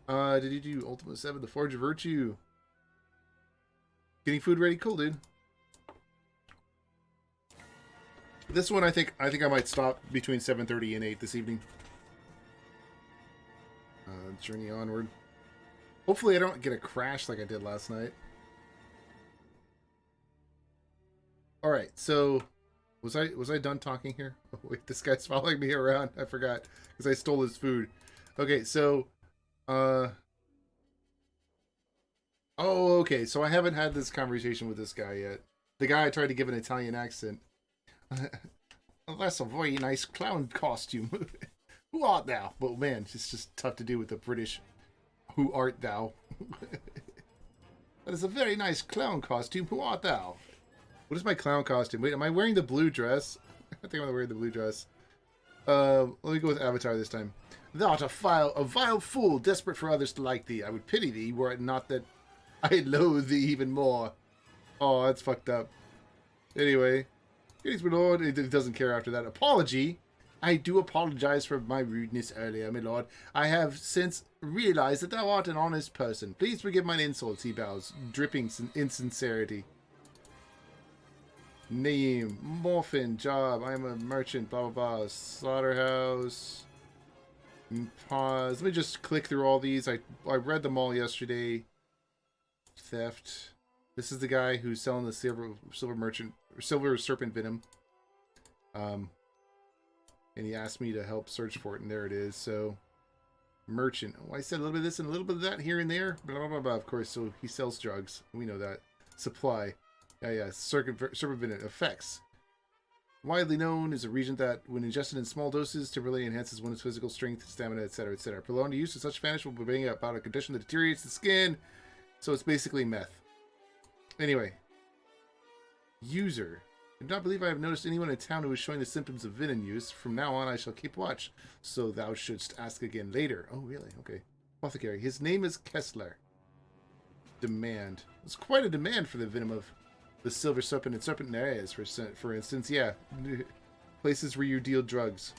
Did you do Ultima 7, the Forge of Virtue? Getting food ready? Cool, dude. This one, I think I might stop between 7:30 and 8 this evening. Journey onward. Hopefully I don't get a crash like I did last night. Alright, so was I done talking here? Oh, wait, this guy's following me around. I forgot because I stole his food. Okay, so uh oh, okay. So I haven't had this conversation with this guy yet. The guy I tried to give an Italian accent. That's a very nice clown costume. Who art thou? But man, it's just tough to do with the British. Who art thou? That is a very nice clown costume. Who art thou? What is my clown costume? Wait, am I wearing the blue dress? I think I'm wearing the blue dress. Let me go with Avatar this time. Thou art a vile fool, desperate for others to like thee. I would pity thee, were it not that I loathe thee even more. Oh, that's fucked up. Anyway, greetings, my lord. It doesn't care after that. Apology. I do apologize for my rudeness earlier, my lord. I have since realized that thou art an honest person. Please forgive mine insults, he bows, dripping insincerity. Name, Morphin, job, I am a merchant, blah, blah, blah, slaughterhouse, Paws. Let me just click through all these. I read them all yesterday. Theft. This is the guy who's selling the silver merchant, silver serpent venom. And he asked me to help search for it, and there it is. So, merchant. Oh, I said a little bit of this and a little bit of that here and there. Blah, blah, blah, blah. Of course, so he sells drugs. We know that. Supply. Yeah. Serpent venom. Effects. Widely known as a reagent that, when ingested in small doses, temporarily enhances one's physical strength, stamina, etc., etc. Prolonged use of such vanish will bring about a condition that deteriorates the skin. So it's basically meth. Anyway. User. I do not believe I have noticed anyone in town who is showing the symptoms of venom use. From now on, I shall keep watch. So thou shouldst ask again later. Oh, really? Okay. Apothecary. His name is Kessler. Demand. It's quite a demand for the venom of the silver serpent and serpent areas, for instance. Yeah. Places where you deal drugs.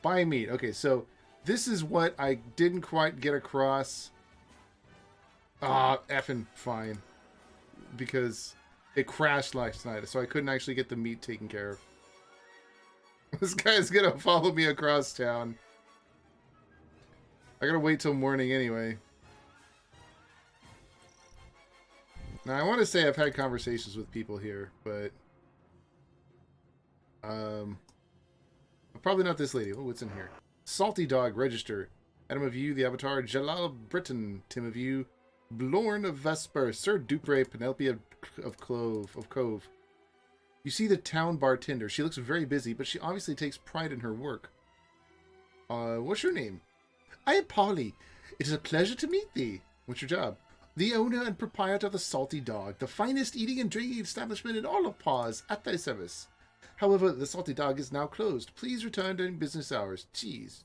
Buy meat. Okay, so this is what I didn't quite get across. Effing fine. Because it crashed last night, so I couldn't actually get the meat taken care of. This guy's gonna follow me across town. I gotta wait till morning anyway. Now, I want to say I've had conversations with people here, but probably not this lady. Oh, what's in here? Salty Dog, register. Adam of You, the Avatar, Jalal Britain, Tim of You, Blorn of Vesper, Sir Dupre, Penelope of Cove. You see the town bartender. She looks very busy, but she obviously takes pride in her work. What's your name? I am Polly. It is a pleasure to meet thee. What's your job? The owner and proprietor of the Salty Dog, the finest eating and drinking establishment in all of Paws, at thy service. However, the Salty Dog is now closed. Please return during business hours. Jeez.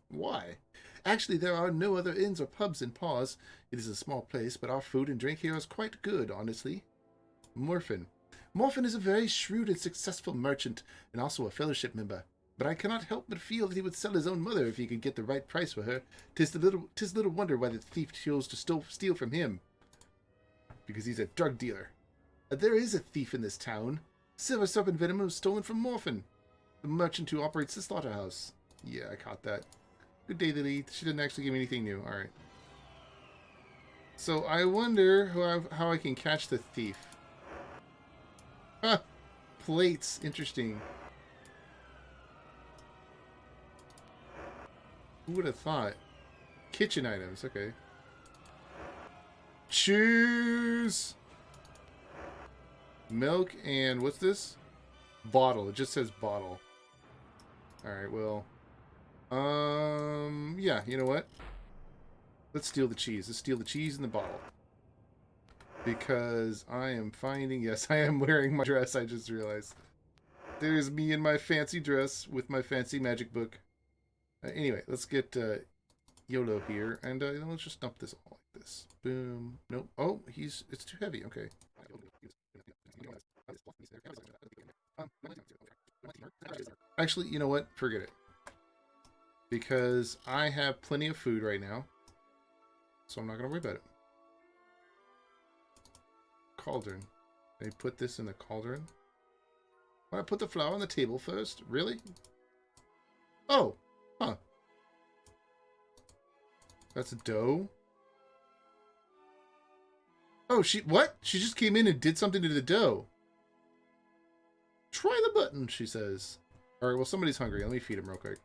Why? Actually, there are no other inns or pubs in Paws. It is a small place, but our food and drink here is quite good, honestly. Morphin. Morphin is a very shrewd and successful merchant, and also a fellowship member. But I cannot help but feel that he would sell his own mother if he could get the right price for her. 'Tis little wonder why the thief chose to steal from him. Because he's a drug dealer. There is a thief in this town. Silver serpent venom was stolen from Morphin, the merchant who operates the slaughterhouse. Yeah, I caught that. Good day, Lily. She didn't actually give me anything new. Alright. So I wonder how I can catch the thief. Huh. Plates. Interesting. Who would have thought? Kitchen items. Okay. Choose! Milk and what's this? Bottle. It just says bottle. Alright, well. Yeah, you know what? Let's steal the cheese. Let's steal the cheese and the bottle. Because I am finding... Yes, I am wearing my dress, I just realized. There's me in my fancy dress with my fancy magic book. Anyway, let's get YOLO here. And let's just dump this all like this. Boom. Nope. Oh, it's too heavy. Okay. Actually, you know what? Forget it. Because I have plenty of food right now. So I'm not going to worry about it. Cauldron. Can I put this in the cauldron? Want to put the flour on the table first? Really? Oh! Huh. That's a dough? Oh, what? She just came in and did something to the dough. Try the button, she says. Alright, well, somebody's hungry. Let me feed him real quick.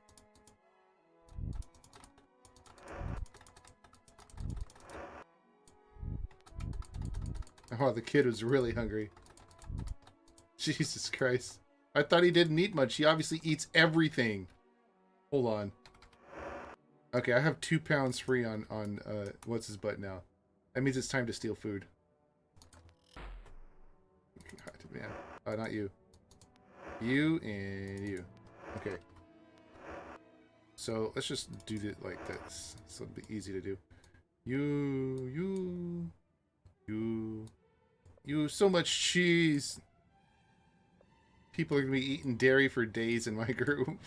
Oh, the kid was really hungry. Jesus Christ. I thought he didn't eat much. He obviously eats everything. Hold on. Okay, I have 2 pounds free on what's his butt now. That means it's time to steal food. God, man. Not you. You and you. Okay. So let's just do it like this. So it'll be easy to do. You. So much cheese. People are going to be eating dairy for days in my group.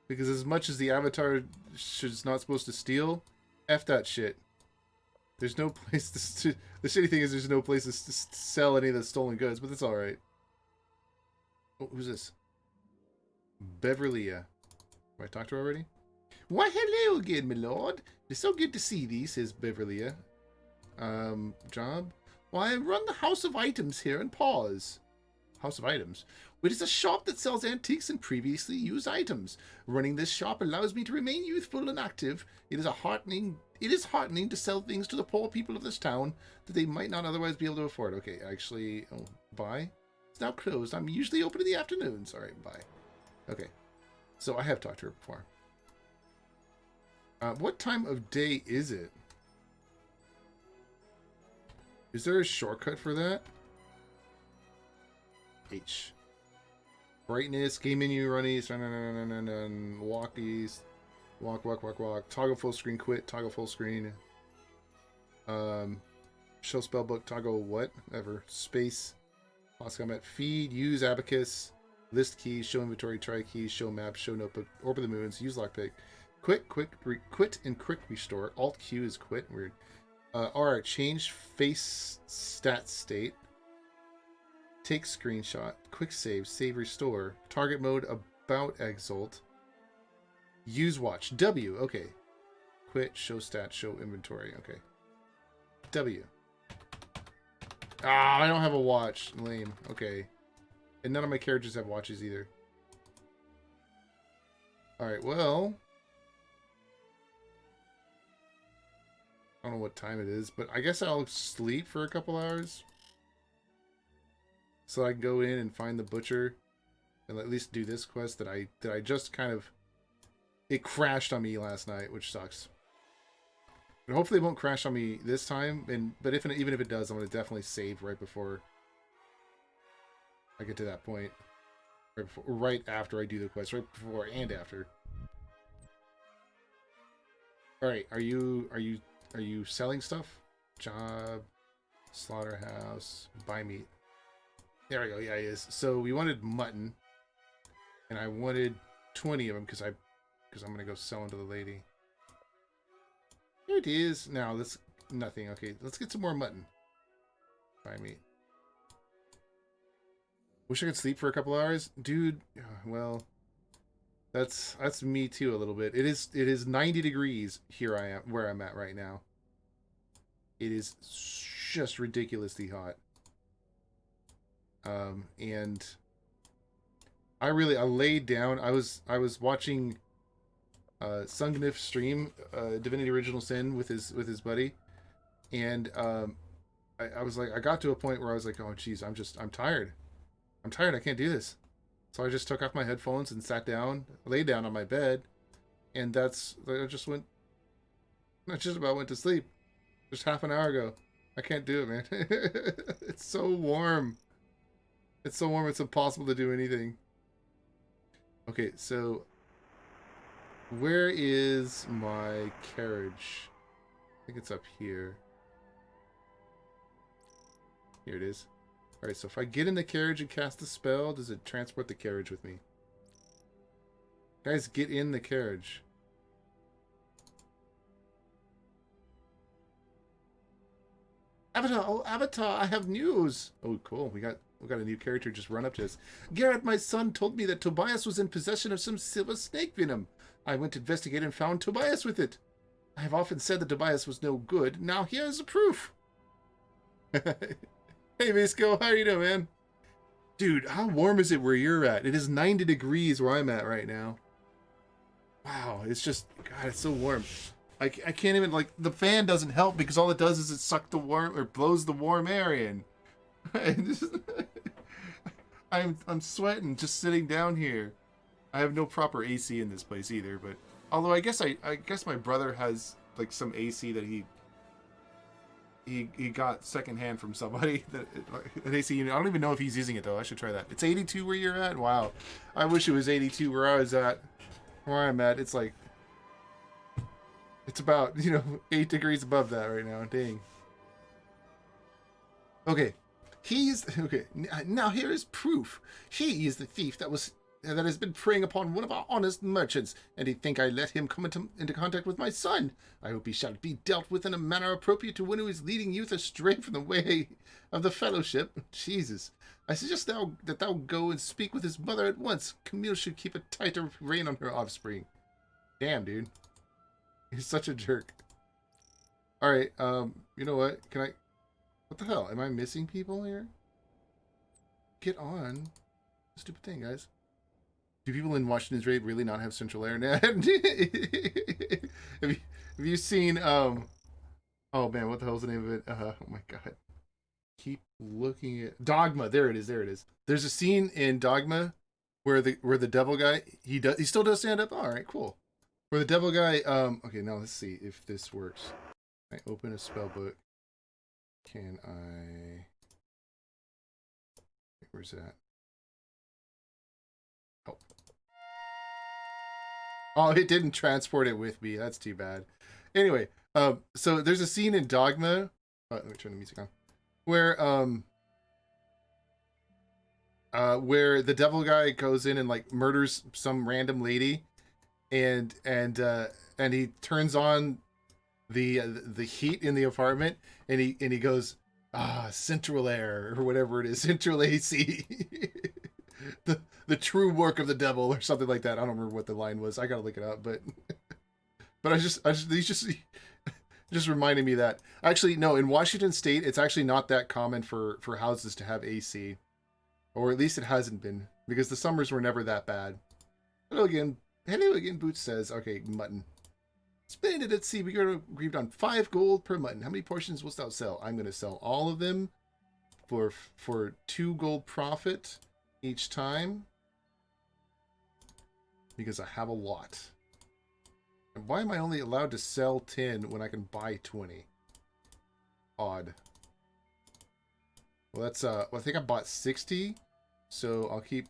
Because as much as the Avatar is not supposed to steal, F that shit. There's no place to... The shitty thing is there's no place to sell any of the stolen goods, but that's alright. Oh, who's this? Beverly. Have I talked to her already? Why, hello again, my lord. It's so good to see thee, says Beverly. Job? Why, I run the House of Items here in Paws. House of Items? It is a shop that sells antiques and previously used items. Running this shop allows me to remain youthful and active. It is heartening to sell things to the poor people of this town that they might not otherwise be able to afford. Okay, actually, bye. It's now closed. I'm usually open in the afternoons. All right, bye. Okay, so I have talked to her before. What time of day is it? Is there a shortcut for that? H. Brightness, game menu, runnies, walkies, walk. Toggle full screen, quit, toggle full screen. Show spellbook, toggle whatever. Space. Lost combat, feed, use abacus, list keys, show inventory, try keys, show map, show notebook, orbit the moons, use lockpick. Quit and quick restore. Alt Q is quit. Weird. R, change face stat state. Take screenshot. Quick save. Save restore. Target mode about exalt. Use watch. W. Okay. Quit. Show stat. Show inventory. Okay. W. Ah, I don't have a watch. Lame. Okay. And none of my characters have watches either. Alright, well. I don't know what time it is, but I guess I'll sleep for a couple hours. So I can go in and find the butcher and at least do this quest that I just kind of... It crashed on me last night, which sucks. But hopefully it won't crash on me this time. But even if it does, I'm going to definitely save right before I get to that point. Right after I do the quest. Right before and after. Alright, are you selling stuff? Job, slaughterhouse, buy meat. There we go. Yeah, he is. So we wanted mutton, and I wanted 20 of them because I'm gonna go sell them to the lady. Here it is. Now let's nothing. Okay, let's get some more mutton. Buy meat. Wish I could sleep for a couple hours, dude. Well, that's me too a little bit. It is 90 degrees here where I'm at right now. It is just ridiculously hot. And I laid down. I was watching Sungnif stream Divinity Original Sin with his buddy, and I was like, I got to a point where I was like, oh geez, I'm tired. I can't do this. So I just took off my headphones and sat down, laid down on my bed, and I just about went to sleep just half an hour ago. I can't do it, man. It's so warm. It's so warm, it's impossible to do anything. Okay, so where is my carriage? I think it's up here. Here it is. Alright, so if I get in the carriage and cast a spell, does it transport the carriage with me? Guys, get in the carriage. Avatar, oh Avatar, I have news. Oh, cool. We got a new character just run up to us. Garrett, my son, told me that Tobias was in possession of some silver snake venom. I went to investigate and found Tobias with it. I have often said that Tobias was no good. Now here's the proof. Hey, Visco, how are you doing, man? Dude, how warm is it where you're at? It is 90 degrees where I'm at right now. Wow, it's just, God, it's so warm. I can't even, like, the fan doesn't help because all it does is it sucks the warm, or blows the warm air in. I'm sweating just sitting down here. I have no proper AC in this place either, but although I guess my brother has like some AC that he got secondhand from somebody, that an AC unit. I don't even know if he's using it though. I should try that. It's 82 where you're at. Wow, I wish it was 82 where I was at. Where I'm at, it's like it's about 8 degrees above that right now. Dang. Okay. Okay. Now here is proof. He is the thief that has been preying upon one of our honest merchants, and he think I let him come into contact with my son. I hope he shall be dealt with in a manner appropriate to one who is leading youth astray from the way of the fellowship. Jesus. I suggest that thou go and speak with his mother at once. Camille should keep a tighter rein on her offspring. Damn, dude. He's such a jerk. Alright, you know what? What the hell? Am I missing people here? Get on. Stupid thing, guys. Do people in Washington's raid really not have central air net? have you seen, oh man, what the hell's the name of it? Oh my god. Keep looking at... Dogma. There it is. There's a scene in Dogma where the devil guy, he still does stand up. All right, cool. Where the devil guy, okay, now let's see if this works. I open a spell book. Can I... Where's that? Oh, it didn't transport it with me. That's too bad. Anyway, so there's a scene in Dogma. Let me turn the music on. Where the devil guy goes in and like murders some random lady, and he turns on the heat in the apartment, and he goes, central air or whatever it is, central AC. the true work of the devil or something like that. I don't remember what the line was. I gotta look it up, but these just reminded me that actually no, in Washington State it's actually not that common for houses to have AC, or at least it hasn't been, because the summers were never that bad. Hello again, Boots says, okay, mutton. Splendid, let's see, we agreed on 5 gold per mutton. How many portions will thou sell? I'm going to sell all of them for 2 gold profit each time, because I have a lot. And why am I only allowed to sell 10 when I can buy 20? Odd. Well, that's I think I bought 60, so I'll keep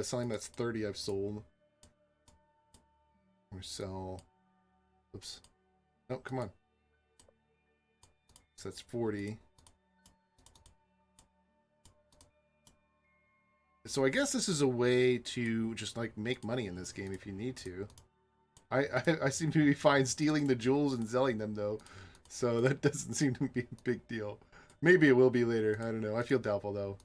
selling. That's 30 I've sold. Or sell. Oops. No, come on. So that's 40. So I guess this is a way to just like make money in this game if you need to. I seem to be fine stealing the jewels and selling them though, so that doesn't seem to be a big deal. Maybe it will be later. I don't know. I feel doubtful though.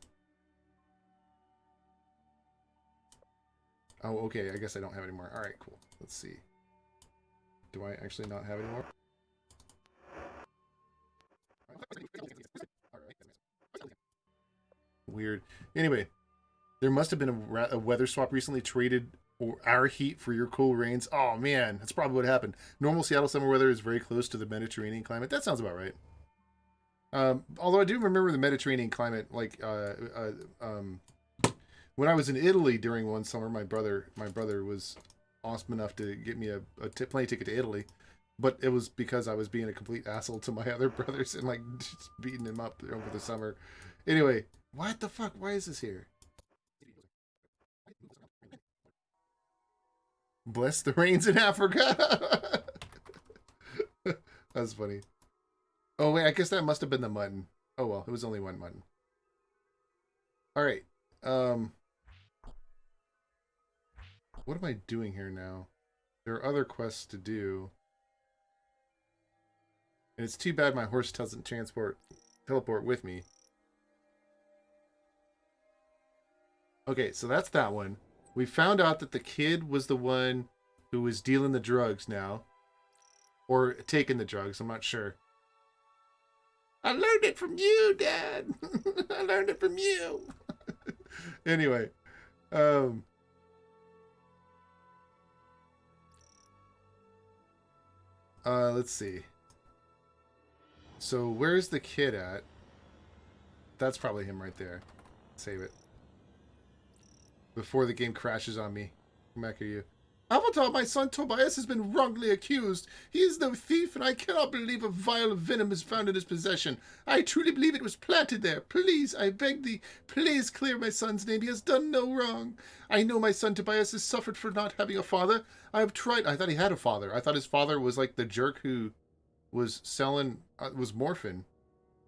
Oh, okay. I guess I don't have any more. All right, cool. Let's see. Do I actually not have any more? Weird. Anyway, there must have been a weather swap recently. Traded our heat for your cool rains. Oh man, that's probably what happened. Normal Seattle summer weather is very close to the Mediterranean climate. That sounds about right. Although I do remember the Mediterranean climate, like when I was in Italy during one summer, my brother was awesome enough to get me a plane ticket to Italy, but it was because I was being a complete asshole to my other brothers and like just beating them up over the summer. Anyway, what the fuck? Why is this here? Bless the rains in Africa. That's funny. Oh wait, I guess that must have been the mutton. Oh well, it was only one mutton. All right. What am I doing here now? There are other quests to do. And it's too bad my horse doesn't teleport with me. Okay, so that's that one. We found out that the kid was the one who was dealing the drugs now. Or taking the drugs, I'm not sure. I learned it from you, Dad. I learned it from you. Anyway, let's see. So where's the kid at? That's probably him right there. Save it. Before the game crashes on me. Come back at you. Avatar, my son Tobias has been wrongly accused. He is no thief, and I cannot believe a vial of venom is found in his possession. I truly believe it was planted there. Please, I beg thee, please clear my son's name. He has done no wrong. I know my son Tobias has suffered for not having a father. I have tried. I thought he had a father. I thought his father was like the jerk who was selling, was Morphin.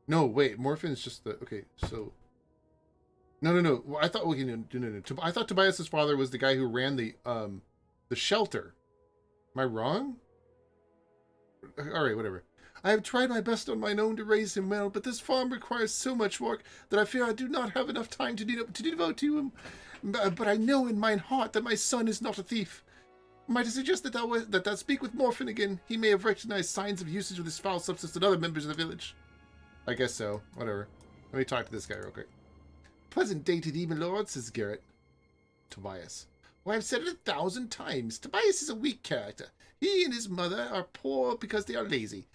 No, wait, Morphin's just the, okay, so... No. Well, I thought, okay, no. I thought Tobias's father was the guy who ran the shelter. Am I wrong? Alright, whatever. I have tried my best on my own to raise him well, but this farm requires so much work that I fear I do not have enough time to devote to him. But I know in mine heart that my son is not a thief. Might I suggest that thou speak with Morphin again? He may have recognized signs of usage of this foul substance in other members of the village. I guess so. Whatever. Let me talk to this guy real quick. Pleasant day to thee, my lord, says Garrett. Tobias. Well, I've said it 1,000 times. Tobias is a weak character. He and his mother are poor because they are lazy.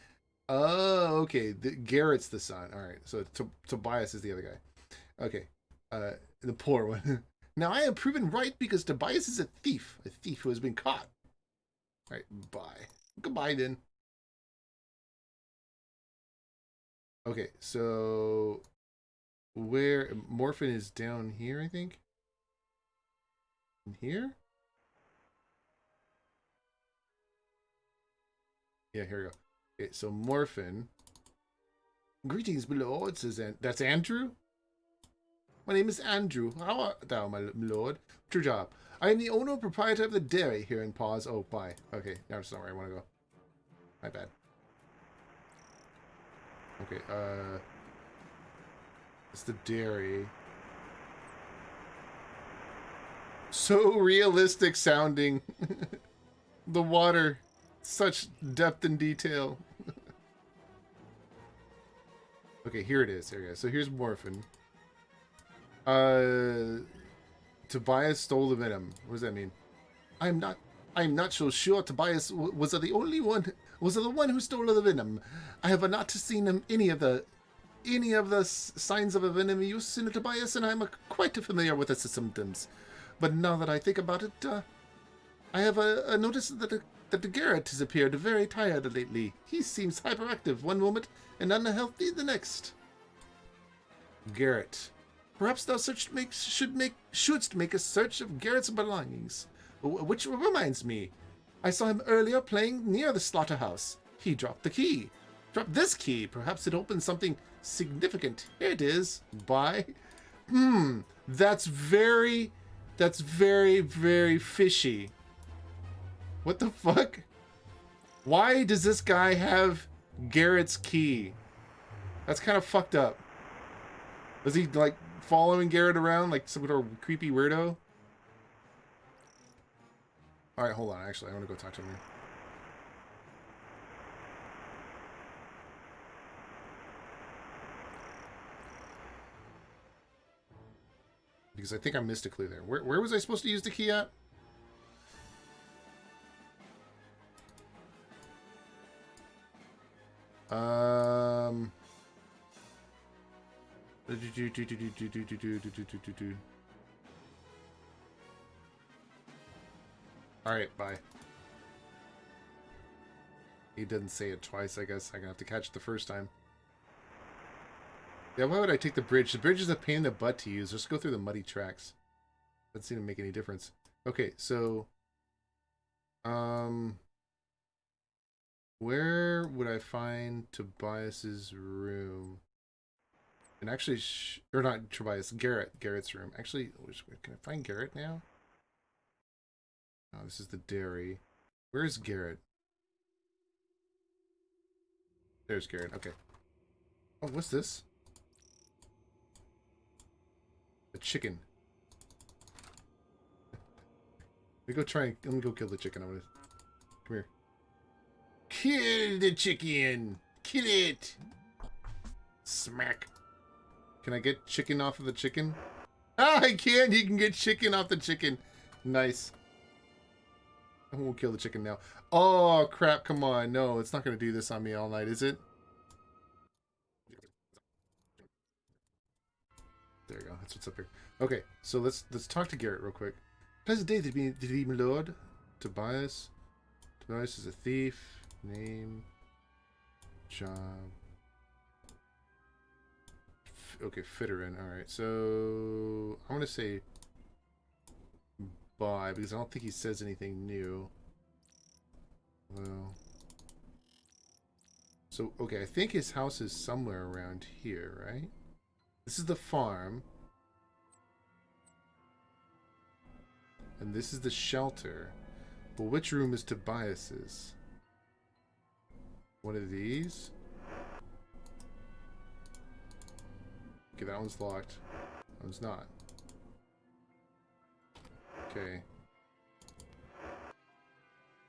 Oh, okay. Garrett's the son. All right. So Tobias is the other guy. Okay. The poor one. Now I am proven right because Tobias is a thief who has been caught. All right. Bye. Goodbye then. Okay. So where Morphin is down here, I think. In here? Yeah, here we go. Okay, so Morphin. Greetings, my lord, says that's Andrew? My name is Andrew. How art thou, my lord? What's your job? I am the owner and proprietor of the dairy here in Paws. Oh, bye. Okay, now that's not where I want to go. My bad. Okay, it's the dairy. So realistic sounding. The water. Such depth and detail. Okay, here it is. Here we go. So here's Morphin. Tobias stole the venom. What does that mean? I'm not so sure Tobias was the only one. Was the one who stole the venom? I have not seen any of the signs of a venom use in Tobias, and I'm quite familiar with its symptoms. But now that I think about it, I have noticed that the Garrett has appeared very tired lately. He seems hyperactive one moment and unhealthy the next. Garrett. Perhaps thou shouldst make a search of Garrett's belongings. Which reminds me, I saw him earlier playing near the slaughterhouse. He dropped the key. Dropped this key. Perhaps it opens something significant. Here it is. Bye. That's very, very fishy. What the fuck? Why does this guy have Garrett's key? That's kind of fucked up. Is he, like, following Garrett around like some sort of creepy weirdo? Alright, hold on. Actually, I want to go talk to him here. Because I think I missed a clue there. Where was I supposed to use the key at? Alright, bye. He didn't say it twice, I guess. I'm gonna have to catch it the first time. Yeah, why would I take the bridge? The bridge is a pain in the butt to use. Just go through the muddy tracks. Doesn't seem to make any difference. Okay, so... where would I find Tobias's room? And actually, or not Tobias, Garrett's room. Actually, can I find Garrett now? Oh, this is the dairy. Where is Garrett? There's Garrett. Okay. Oh, what's this? A chicken. Let me go kill the chicken. Come here. Kill the chicken! Kill it! Smack. Can I get chicken off of the chicken? Ah, I can! You can get chicken off the chicken. Nice. I won't kill the chicken now. Oh, crap. Come on. No, it's not going to do this on me all night, is it? There you go. That's what's up here. Okay, so let's talk to Garrett real quick. Pleasant day to be my lord. Tobias. Tobias is a thief. Name. Job. Okay, fitter in. Alright, so I'm going to say bye because I don't think he says anything new. Well. So, okay, I think his house is somewhere around here, right? This is the farm. And this is the shelter. But which room is Tobias's? One of these? Okay, that one's locked. That one's not. Okay.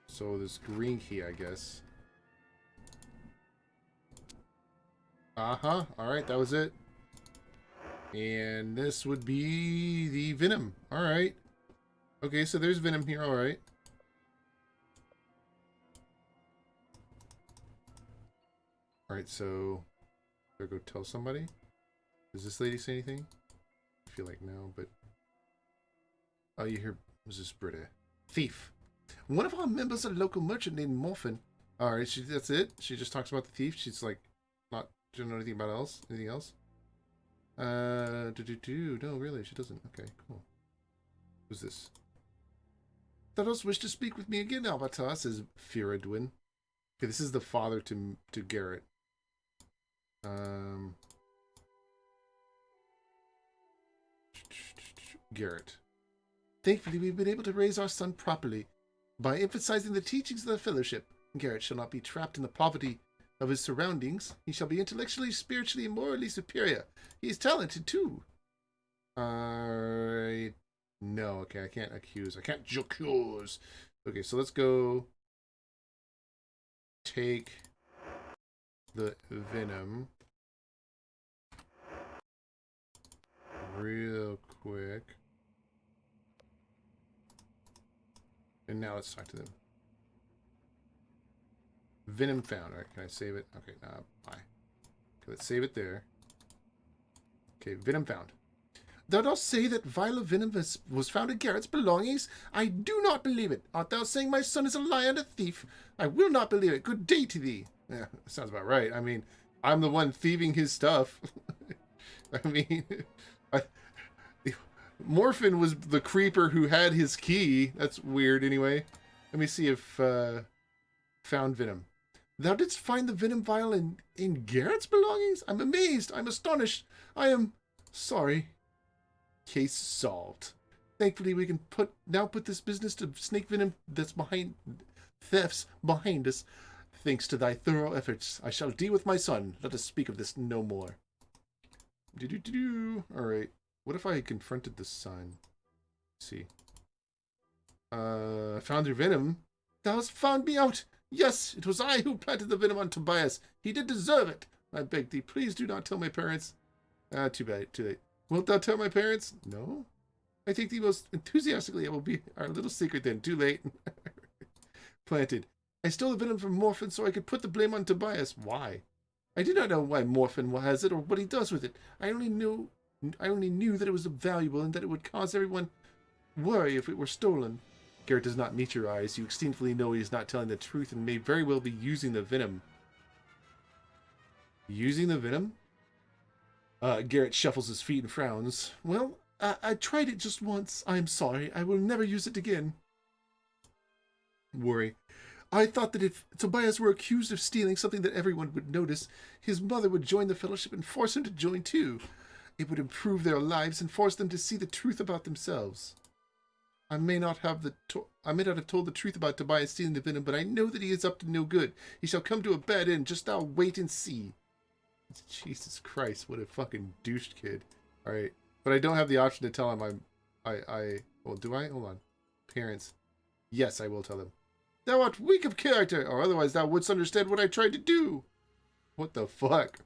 So this green key, I guess. Uh-huh. Alright, that was it. And this would be the venom. Alright. Okay, so there's venom here. Alright. Alright, so... do I go tell somebody? Does this lady say anything? I feel like no, but... oh, you hear... was this Britta? Thief. One of our members, a local merchant named Morphin. Alright, that's it? She just talks about the thief? She's like... not... she doesn't know anything about else? Anything else? No, really, she doesn't. Okay, cool. Who's this? Thou dost wish to speak with me again, Avatar, says Firadwin. Okay, this is the father to Garrett. Garrett. Thankfully, we've been able to raise our son properly. By emphasizing the teachings of the Fellowship, Garrett shall not be trapped in the poverty of his surroundings. He shall be intellectually, spiritually, and morally superior. He is talented, too. No, okay, I can't accuse. I can't accuse. Okay, so let's go take the venom real quick. And now let's talk to them. Venom found. Alright, can I save it? Okay, bye. Okay, let's save it there. Okay, venom found. Thou dost say that vial of venom was found in Garrett's belongings? I do not believe it. Art thou saying my son is a liar and a thief? I will not believe it. Good day to thee. Yeah, sounds about right. I mean, I'm the one thieving his stuff. I mean, Morphin was the creeper who had his key. That's weird anyway. Let me see if... found venom. Thou didst find the venom vial in Garrett's belongings? I'm amazed. I'm astonished. I am sorry. Case solved. Thankfully, we can put this business to snake venom thefts behind us. Thanks to thy thorough efforts, I shall deal with my son. Let us speak of this no more. Alright. What if I confronted the son? Let's see. Found your venom. Thou hast found me out. Yes, it was I who planted the venom on Tobias. He did deserve it. I beg thee, please do not tell my parents. Too bad, too late. Wilt thou tell my parents? No? I think thee most enthusiastically it will be our little secret then. Too late. Planted. I stole the venom from Morphin so I could put the blame on Tobias. Why? I do not know why Morphin has it or what he does with it. I only knew that it was valuable and that it would cause everyone worry if it were stolen. Garrett does not meet your eyes. You instinctively know he is not telling the truth and may very well be using the venom. Using the venom? Garrett shuffles his feet and frowns. Well, I tried it just once. I'm sorry. I will never use it again. Worry. I thought that if Tobias were accused of stealing something that everyone would notice, his mother would join the Fellowship and force him to join too. It would improve their lives and force them to see the truth about themselves. I may not have told the truth about Tobias stealing the venom, but I know that he is up to no good. He shall come to a bad end. Just now wait and see. Jesus Christ, what a fucking douche kid. Alright. But I don't have the option to tell him well, do I? Hold on. Parents. Yes, I will tell them. Thou art weak of character, or otherwise thou wouldst understand what I tried to do. What the fuck?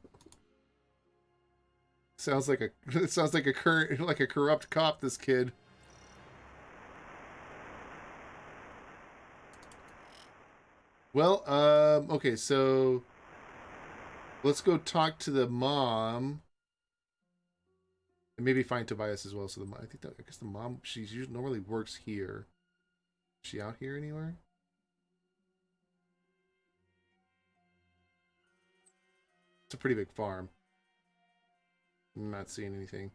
Sounds like a corrupt cop, this kid. Well, okay, so let's go talk to the mom. And maybe find Tobias as well. So I guess the mom, she usually normally works here. Is she out here anywhere? It's a pretty big farm. I'm not seeing anything.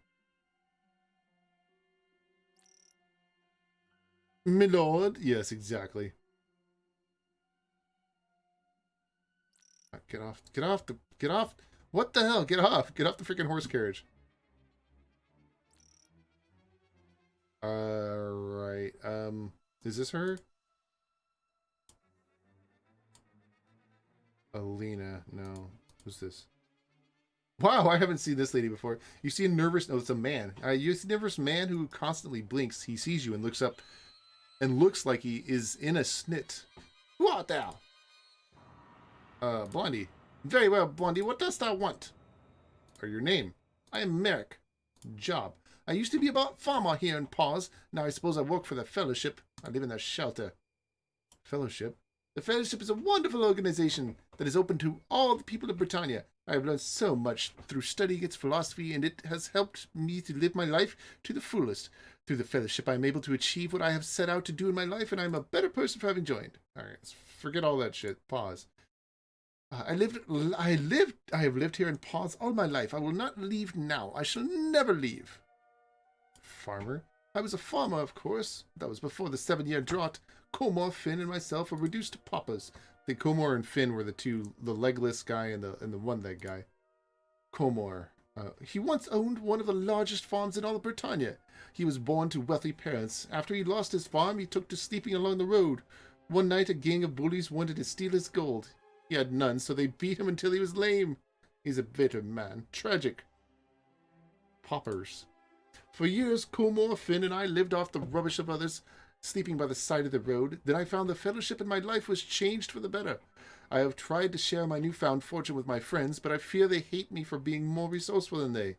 My lord? Yes, exactly. Get off. Get off. What the hell? Get off. Get off the freaking horse carriage. Right. Is this her? Alina. No. Who's this? Wow, I haven't seen this lady before. You see a nervous... Oh, it's a man. You see a nervous man who constantly blinks. He sees you and looks up and looks like he is in a snit. Who art thou? Blondie. Very well, Blondie. What dost thou want? Or your name? I am Merrick. Job. I used to be a farmer here in Paws. Now I suppose I work for the Fellowship. I live in the shelter. Fellowship? The Fellowship is a wonderful organization that is open to all the people of Britannia. I have learned so much through studying its philosophy, and it has helped me to live my life to the fullest. Through the Fellowship, I am able to achieve what I have set out to do in my life, and I am a better person for having joined. All right, forget all that shit. Pause. I have lived here in Paws all my life. I will not leave now. I shall never leave. Farmer? I was a farmer, of course. That was before the 7-year drought. Comor, Finn, and myself were reduced to paupers. The Comor and Finn were the legless guy and the one-leg guy. Comor. He once owned one of the largest farms in all of Britannia. He was born to wealthy parents. After he lost his farm, he took to sleeping along the road. One night, a gang of bullies wanted to steal his gold. He had none, so they beat him until he was lame. He's a bitter man. Tragic. Paupers. For years, Comor, Finn, and I lived off the rubbish of others, sleeping by the side of the road. Then I found the Fellowship, and my life was changed for the better. I have tried to share my newfound fortune with my friends, but I fear they hate me for being more resourceful than they.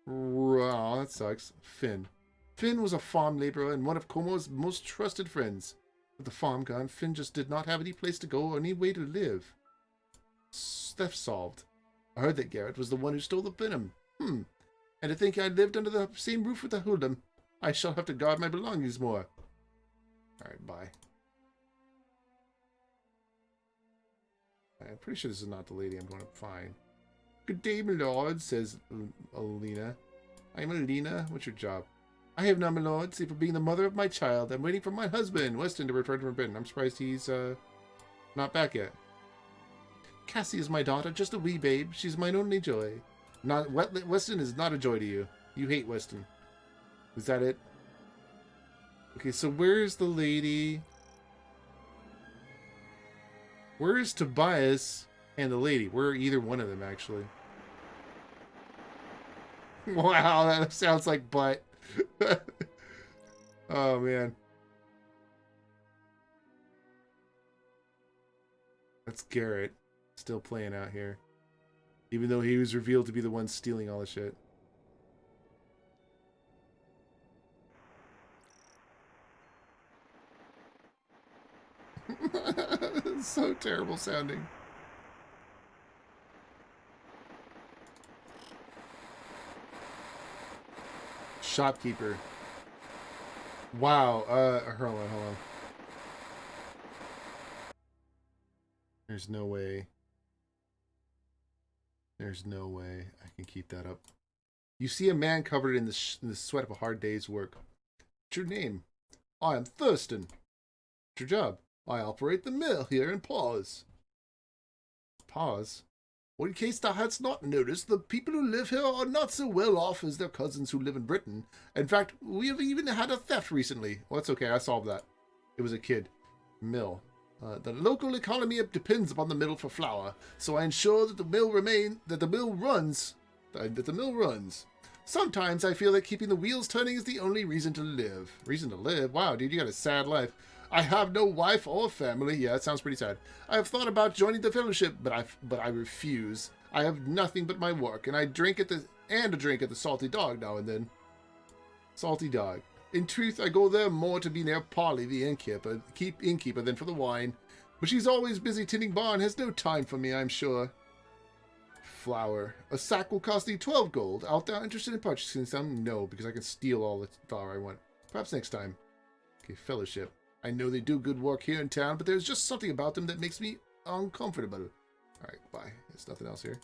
Wow, that sucks. Finn. Finn was a farm laborer and one of Comor's most trusted friends. With the farm gone, Finn just did not have any place to go or any way to live. Theft solved. I heard that Garrett was the one who stole the venom. And to think I lived under the same roof with the hoodlum. I shall have to guard my belongings more. Alright, bye. I'm pretty sure this is not the lady I'm going to find. Good day, my lord, says Alina. I'm Alina. What's your job? I have none, my lord, save for being the mother of my child. I'm waiting for my husband, Weston, to return from Britain. I'm surprised he's, not back yet. Cassie is my daughter, just a wee babe. She's mine only joy. Weston is not a joy to you. You hate Weston. Is that it? Okay, so where's the lady? Where is Tobias and the lady? Where are either one of them, actually? Wow, that sounds like butt. Oh, man. That's Garrett. Still playing out here. Even though he was revealed to be the one stealing all the shit. It's so terrible sounding. Shopkeeper. Wow. Hold on. There's no way. There's no way I can keep that up. You see a man covered in the sweat of a hard day's work. What's your name? I am Thurston. What's your job? I operate the mill here in Paws. Paws? Well, in case thou hadst not noticed, the people who live here are not so well off as their cousins who live in Britain. In fact, we have even had a theft recently. Well, that's okay. I solved that. It was a kid. Mill. The local economy depends upon the mill for flour, so I ensure that the mill runs. Sometimes I feel that keeping the wheels turning is the only reason to live. Reason to live? Wow, dude, you got a sad life. I have no wife or family. Yeah, it sounds pretty sad. I have thought about joining the fellowship, but I refuse. I have nothing but my work, and a drink at the Salty Dog now and then. Salty Dog. In truth, I go there more to be near Polly, the innkeeper than for the wine. But she's always busy tending bar and has no time for me, I'm sure. Flour. A sack will cost thee 12 gold. Art thou interested in purchasing some? No, because I can steal all the flour I want. Perhaps next time. Okay, fellowship. I know they do good work here in town, but there's just something about them that makes me uncomfortable. Alright, bye. There's nothing else here.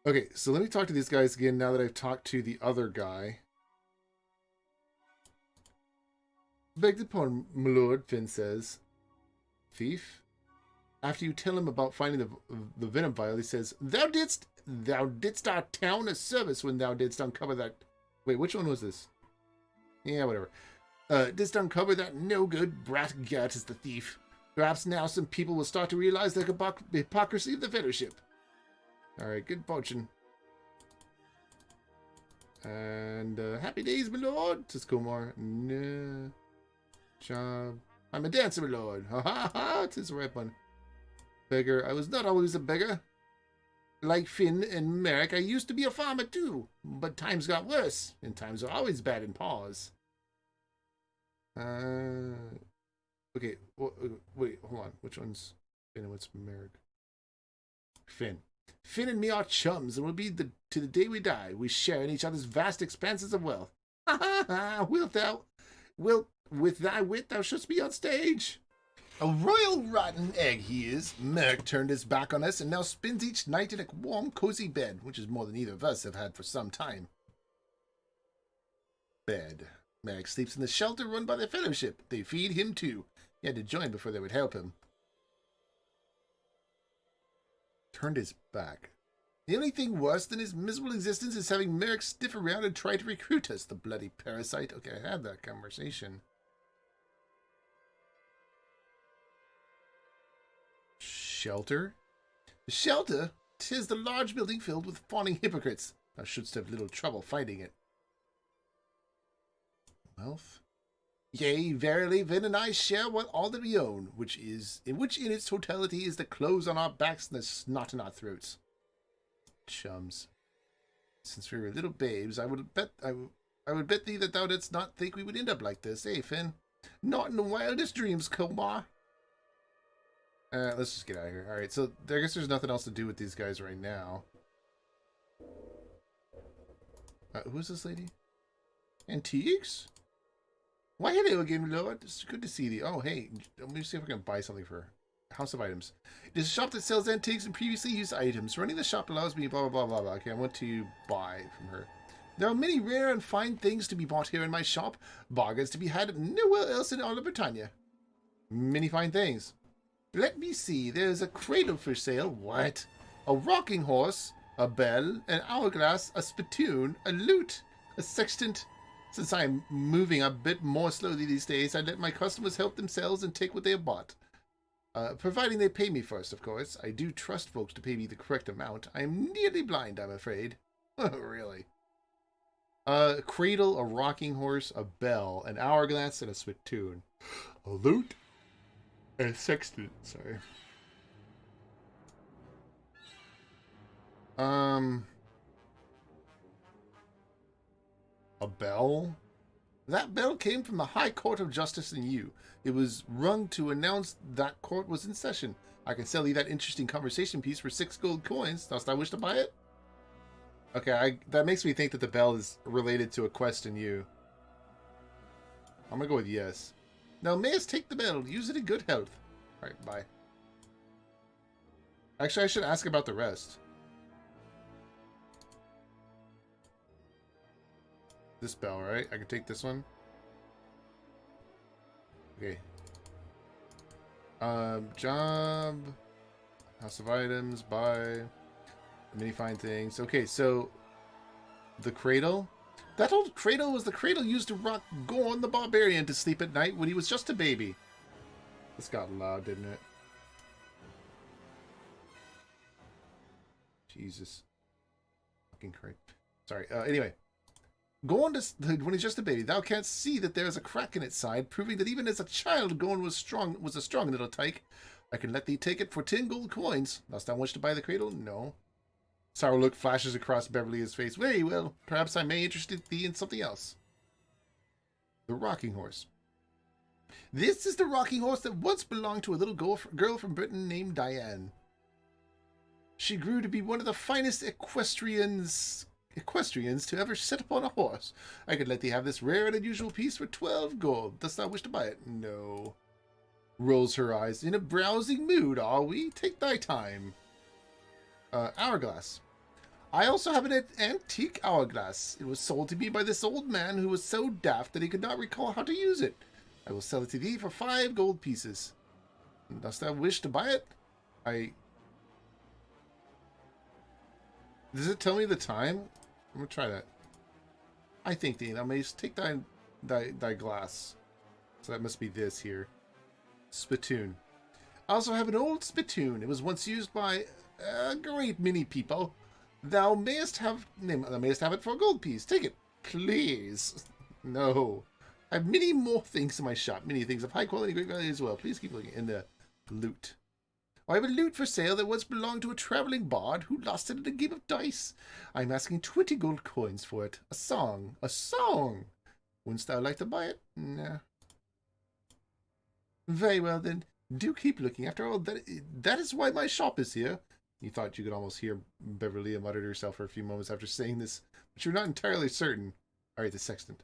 Okay, so let me talk to these guys again now that I've talked to the other guy. Beg the pardon, my lord, Finn says. Thief? After you tell him about finding the venom vial, he says, Thou didst our town a service when thou didst uncover that... Wait, which one was this? Yeah, whatever. Didst uncover that no-good brat Gert as the thief. Perhaps now some people will start to realize the hypocrisy of the fellowship. Alright, good fortune. And, happy days, my lord, says Kumar. No. Job. I'm a dancer, my lord. Ha ha ha, 'tis the right one. Beggar. I was not always a beggar. Like Finn and Merrick, I used to be a farmer too. But times got worse, and times are always bad in Paws. Okay, wait, hold on. Which one's Finn and what's Merrick? Finn. Finn and me are chums, and will be to the day we die. We share in each other's vast expanses of wealth. Ha ha ha! With thy wit thou shouldst be on stage. A royal rotten egg he is. Merrick turned his back on us and now spends each night in a warm, cozy bed, which is more than either of us have had for some time. Bed. Merrick sleeps in the shelter run by the fellowship. They feed him too. He had to join before they would help him. Turned his back. The only thing worse than his miserable existence is having Merrick sniff around and try to recruit us, the bloody parasite. Okay, I had that conversation. Shelter? The shelter? 'Tis the large building filled with fawning hypocrites. Thou shouldst have little trouble finding it. Wealth? Yea, verily, Vin and I share all that we own, which in its totality is the clothes on our backs and the snot in our throats. Chums. Since we were little babes, I would bet thee that thou didst not think we would end up like this, eh, Finn? Not in the wildest dreams, Komar. Let's just get out of here. Alright, so I guess there's nothing else to do with these guys right now. Who's this lady? Antiques? Why, hello again, Lord. It's good to see thee. Oh, hey, let me see if I can buy something for her. House of Items. It is a shop that sells antiques and previously used items. Running the shop allows me blah, blah, blah, blah, blah. Okay, I want to buy from her. There are many rare and fine things to be bought here in my shop. Bargains to be had nowhere else in all of Britannia. Many fine things. Let me see. There's a cradle for sale. What? A rocking horse, a bell, an hourglass, a spittoon, a lute, a sextant. Since I am moving a bit more slowly these days, I let my customers help themselves and take what they have bought. Providing they pay me first, of course. I do trust folks to pay me the correct amount. I am nearly blind, I'm afraid. Really? A cradle, a rocking horse, a bell, an hourglass, and a spittoon. A lute? And a sextant, sorry. A bell? That bell came from the High Court of Justice in you. It was rung to announce that court was in session. I can sell you that interesting conversation piece for 6 gold coins. Dost thou wish to buy it? Okay, that makes me think that the bell is related to a quest in you. I'm gonna go with yes. Now, mayest take the bell. Use it in good health. Alright, bye. Actually, I should ask about the rest. This bell, right? I can take this one. Okay. Job. House of items. Buy. Many fine things. Okay, so the cradle. That old cradle was the cradle used to rock Gorn the Barbarian to sleep at night when he was just a baby. This got loud, didn't it? Jesus. Fucking crazy. Sorry. Anyway. Gorn, when he's just a baby, thou canst see that there is a crack in its side, proving that even as a child Gorn was a strong little tyke. I can let thee take it for 10 gold coins. Dost thou wish to buy the cradle? No. Sour look flashes across Beverly's face. Very well. Perhaps I may interest thee in something else. The rocking horse. This is the rocking horse that once belonged to a little girl from Britain named Diane. She grew to be one of the finest equestrians to ever sit upon a horse. I could let thee have this rare and unusual piece for 12 gold. Dost thou wish to buy it? No. Rolls her eyes. In a browsing mood, are we? Take thy time. Hourglass. I also have an antique hourglass. It was sold to me by this old man who was so daft that he could not recall how to use it. I will sell it to thee for 5 gold pieces. Dost thou wish to buy it? Does it tell me the time? I'm gonna try that. I think thou mayst take thy glass. So that must be this here. Spittoon. I also have an old spittoon. It was once used by a great many people. Thou mayest have it for a gold piece. Take it, please. No. I have many more things in my shop. Many things of high quality, great value as well. Please keep looking in the loot. I have a lute for sale that once belonged to a traveling bard who lost it in a game of dice. I am asking 20 gold coins for it. A song. A song! Wouldst thou like to buy it? Nah. Very well then. Do keep looking. After all, that is why my shop is here. You thought you could almost hear Beverly muttered herself for a few moments after saying this, but you're not entirely certain. Alright, the sextant.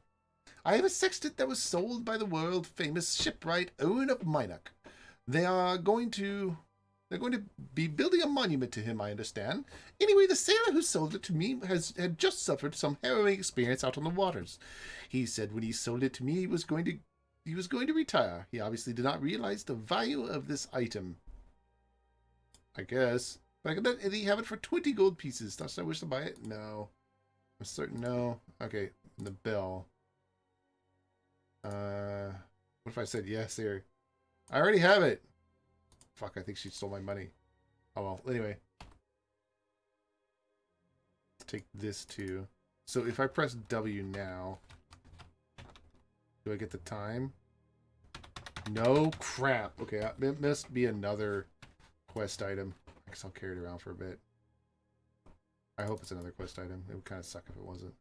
I have a sextant that was sold by the world-famous shipwright Owen of Minock. They're going to be building a monument to him, I understand. Anyway, the sailor who sold it to me had just suffered some harrowing experience out on the waters. He said when he sold it to me he was going to retire. He obviously did not realize the value of this item. I guess. But I could let thee have it for 20 gold pieces. Dost thou wish to buy it? No. I'm certain no. Okay, the bell. What if I said yes here? I already have it. Fuck, I think she stole my money. Oh well, anyway. Let's take this too. So if I press W now, do I get the time? No, crap. Okay, it must be another quest item. I guess I'll carry it around for a bit. I hope it's another quest item. It would kind of suck if it wasn't.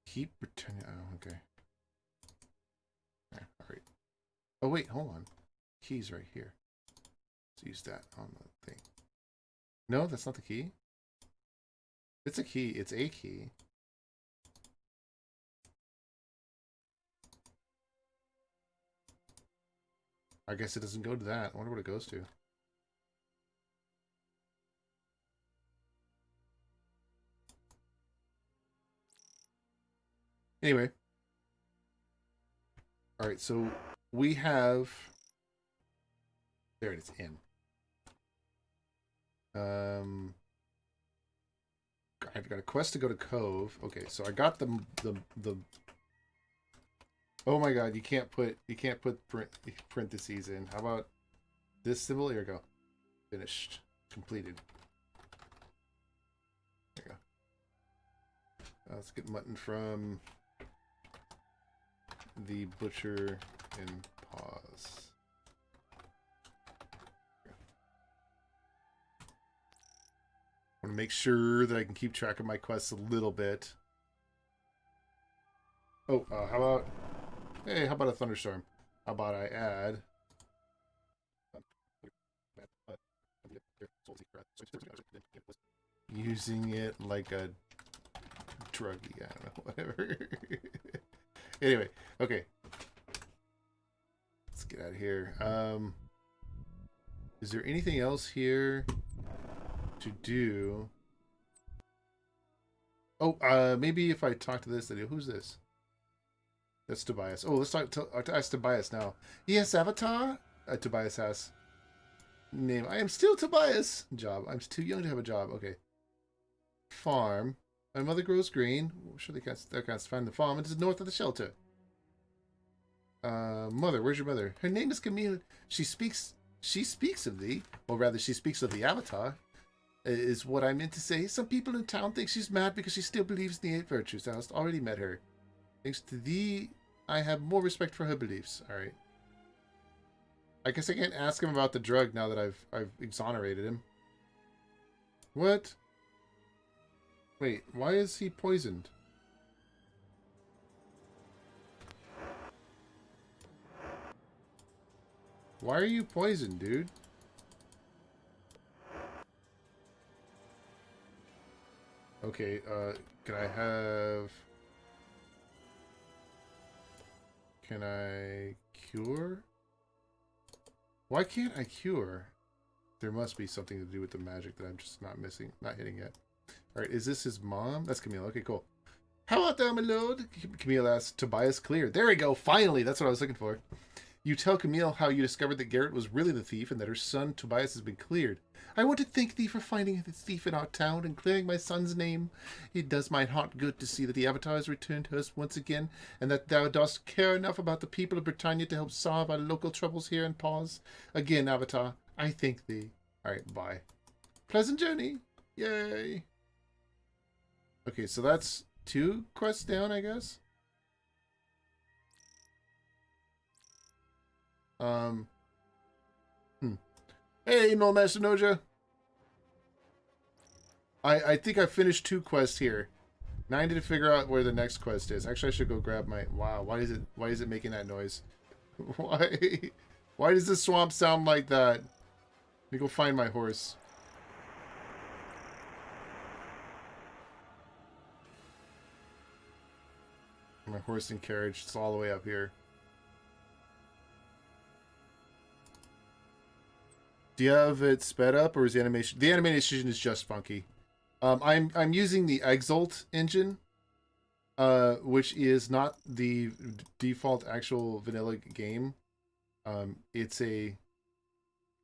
Keep returning. Oh, okay. Alright. Oh, wait, hold on. Key's right here. Let's use that on the thing. No, that's not the key. It's a key. It's a key. I guess it doesn't go to that. I wonder what it goes to. Anyway. Alright, so we have... There it is, in. I've got a quest to go to Cove. Okay, so I got the oh my god, you can't put parentheses in. How about this symbol? Here we go. Finished. Completed. There you go. Let's get mutton from the butcher in Paws. I want to make sure that I can keep track of my quests a little bit. Oh, how about... Hey, how about a thunderstorm? How about I add... Using it like a druggie, I don't know, whatever. Anyway, okay. Let's get out of here. Is there anything else here to do? Oh, maybe if I talk to this lady. Who's this? That's Tobias. Oh, let's talk to ask Tobias now. Yes, Avatar? Tobias has. Name. I am still Tobias. Job. I'm too young to have a job. Okay. Farm. My mother grows green. Surely can't find the farm. It is north of the shelter. Mother. Where's your mother? Her name is Camille. She speaks of thee. Or rather, she speaks of the Avatar. Is what I meant to say. Some people in town think she's mad because she still believes in the 8 virtues. Thou hast already met her. Thanks to thee, I have more respect for her beliefs. Alright. I guess I can't ask him about the drug now that I've exonerated him. What? Wait, why is he poisoned? Why are you poisoned, dude? Okay, can I have... Can I cure? Why can't I cure? There must be something to do with the magic that I'm just not hitting yet. Alright, is this his mom? That's Camille. Okay, cool. How art thou, my lord? Camille asks. Tobias cleared. There we go, finally! That's what I was looking for. You tell Camille how you discovered that Garrett was really the thief and that her son Tobias has been cleared. I want to thank thee for finding the thief in our town and clearing my son's name. It does my heart good to see that the Avatar has returned to us once again, and that thou dost care enough about the people of Britannia to help solve our local troubles here in Paws. Again, Avatar, I thank thee. Alright, bye. Pleasant journey. Yay. Okay, so that's 2 quests down, I guess. Hey, Null Master Noja. I think I finished 2 quests here. Now I need to figure out where the next quest is. Actually, I should go grab my... Wow, why is it making that noise? Why does this swamp sound like that? Let me go find my horse. My horse and carriage. It's all the way up here. Do you have it sped up, or is the animation... The animation is just funky. I'm using the Exalt engine, which is not the default actual vanilla game. It's an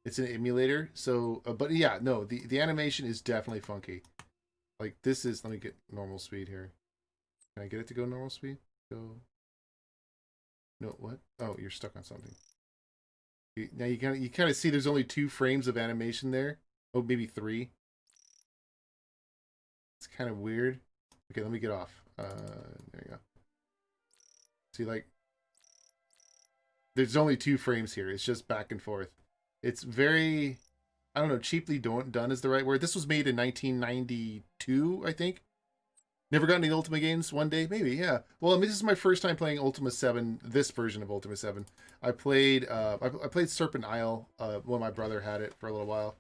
emulator. So, but yeah, no, the animation is definitely funky. Like this is... Let me get normal speed here. Can I get it to go normal speed? Go. No, what? Oh, you're stuck on something. Now you kind of see there's only 2 frames of animation there. Oh, maybe 3. It's kind of weird. Okay, let me get off. There you go. See, like, there's only 2 frames here. It's just back and forth. It's very, I don't know, cheaply done is the right word. This was made in 1992, I think. Never got any Ultima games one day? Maybe, yeah. Well, I mean, this is my first time playing Ultima 7, this version of Ultima 7. I played Serpent Isle when my brother had it for a little while.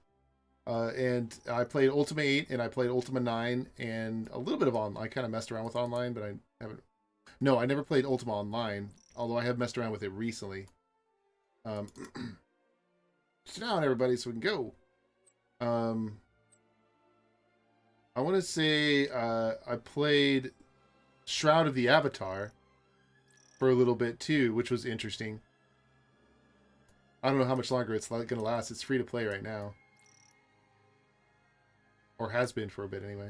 And I played Ultima 8 and I played Ultima 9 and a little bit of online. I kind of messed around with online, but I haven't... No, I never played Ultima Online, although I have messed around with it recently. Sit down, everybody, so we can go. I want to say I played Shroud of the Avatar for a little bit too, which was interesting. I don't know how much longer it's going to last. It's free to play right now. Or has been for a bit anyway.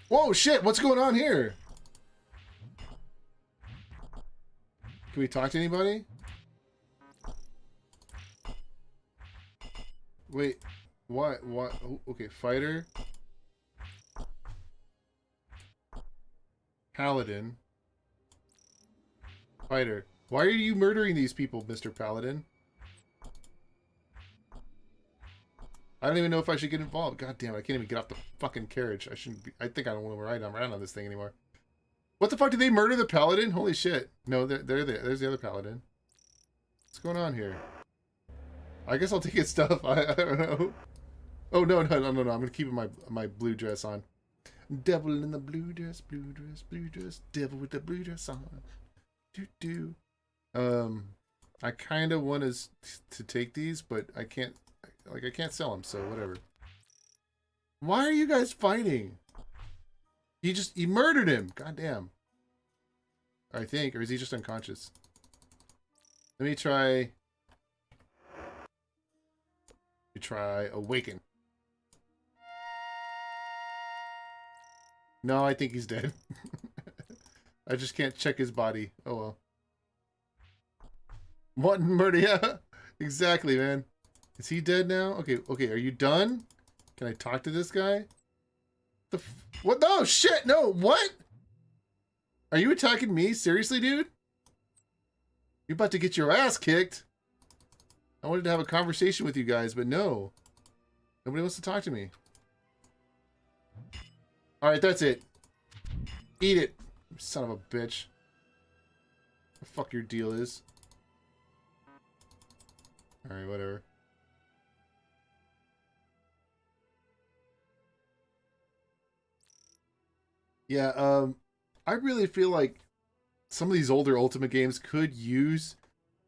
Whoa, shit! What's going on here? Can we talk to anybody? Wait. What? Oh, okay, fighter. Paladin. Fighter. Why are you murdering these people, Mr. Paladin? I don't even know if I should get involved. God damn it, I can't even get off the fucking carriage. I shouldn't be... I think I don't want to ride around on this thing anymore. What the fuck, did they murder the Paladin? Holy shit. No, they're there. There's the other Paladin. What's going on here? I guess I'll take his stuff. I don't know. Oh, no. I'm going to keep my blue dress on. Devil in the blue dress, devil with the blue dress on. Do. I kind of want to take these, but I can't, like, I can't sell them, so whatever. Why are you guys fighting? He murdered him. God damn. I think. Or is he just unconscious? Let me try... Awaken. No, I think he's dead. I just can't check his body. Oh well. What murder? Yeah, exactly, man. Is he dead now? Okay, okay. Are you done? Can I talk to this guy? What? No, shit. No, what? Are you attacking me? Seriously, dude? You're about to get your ass kicked. I wanted to have a conversation with you guys, but no. Nobody wants to talk to me. Alright, that's it. Eat it, son of a bitch. What the fuck your deal is. Alright, whatever. Yeah, I really feel like some of these older Ultima games could use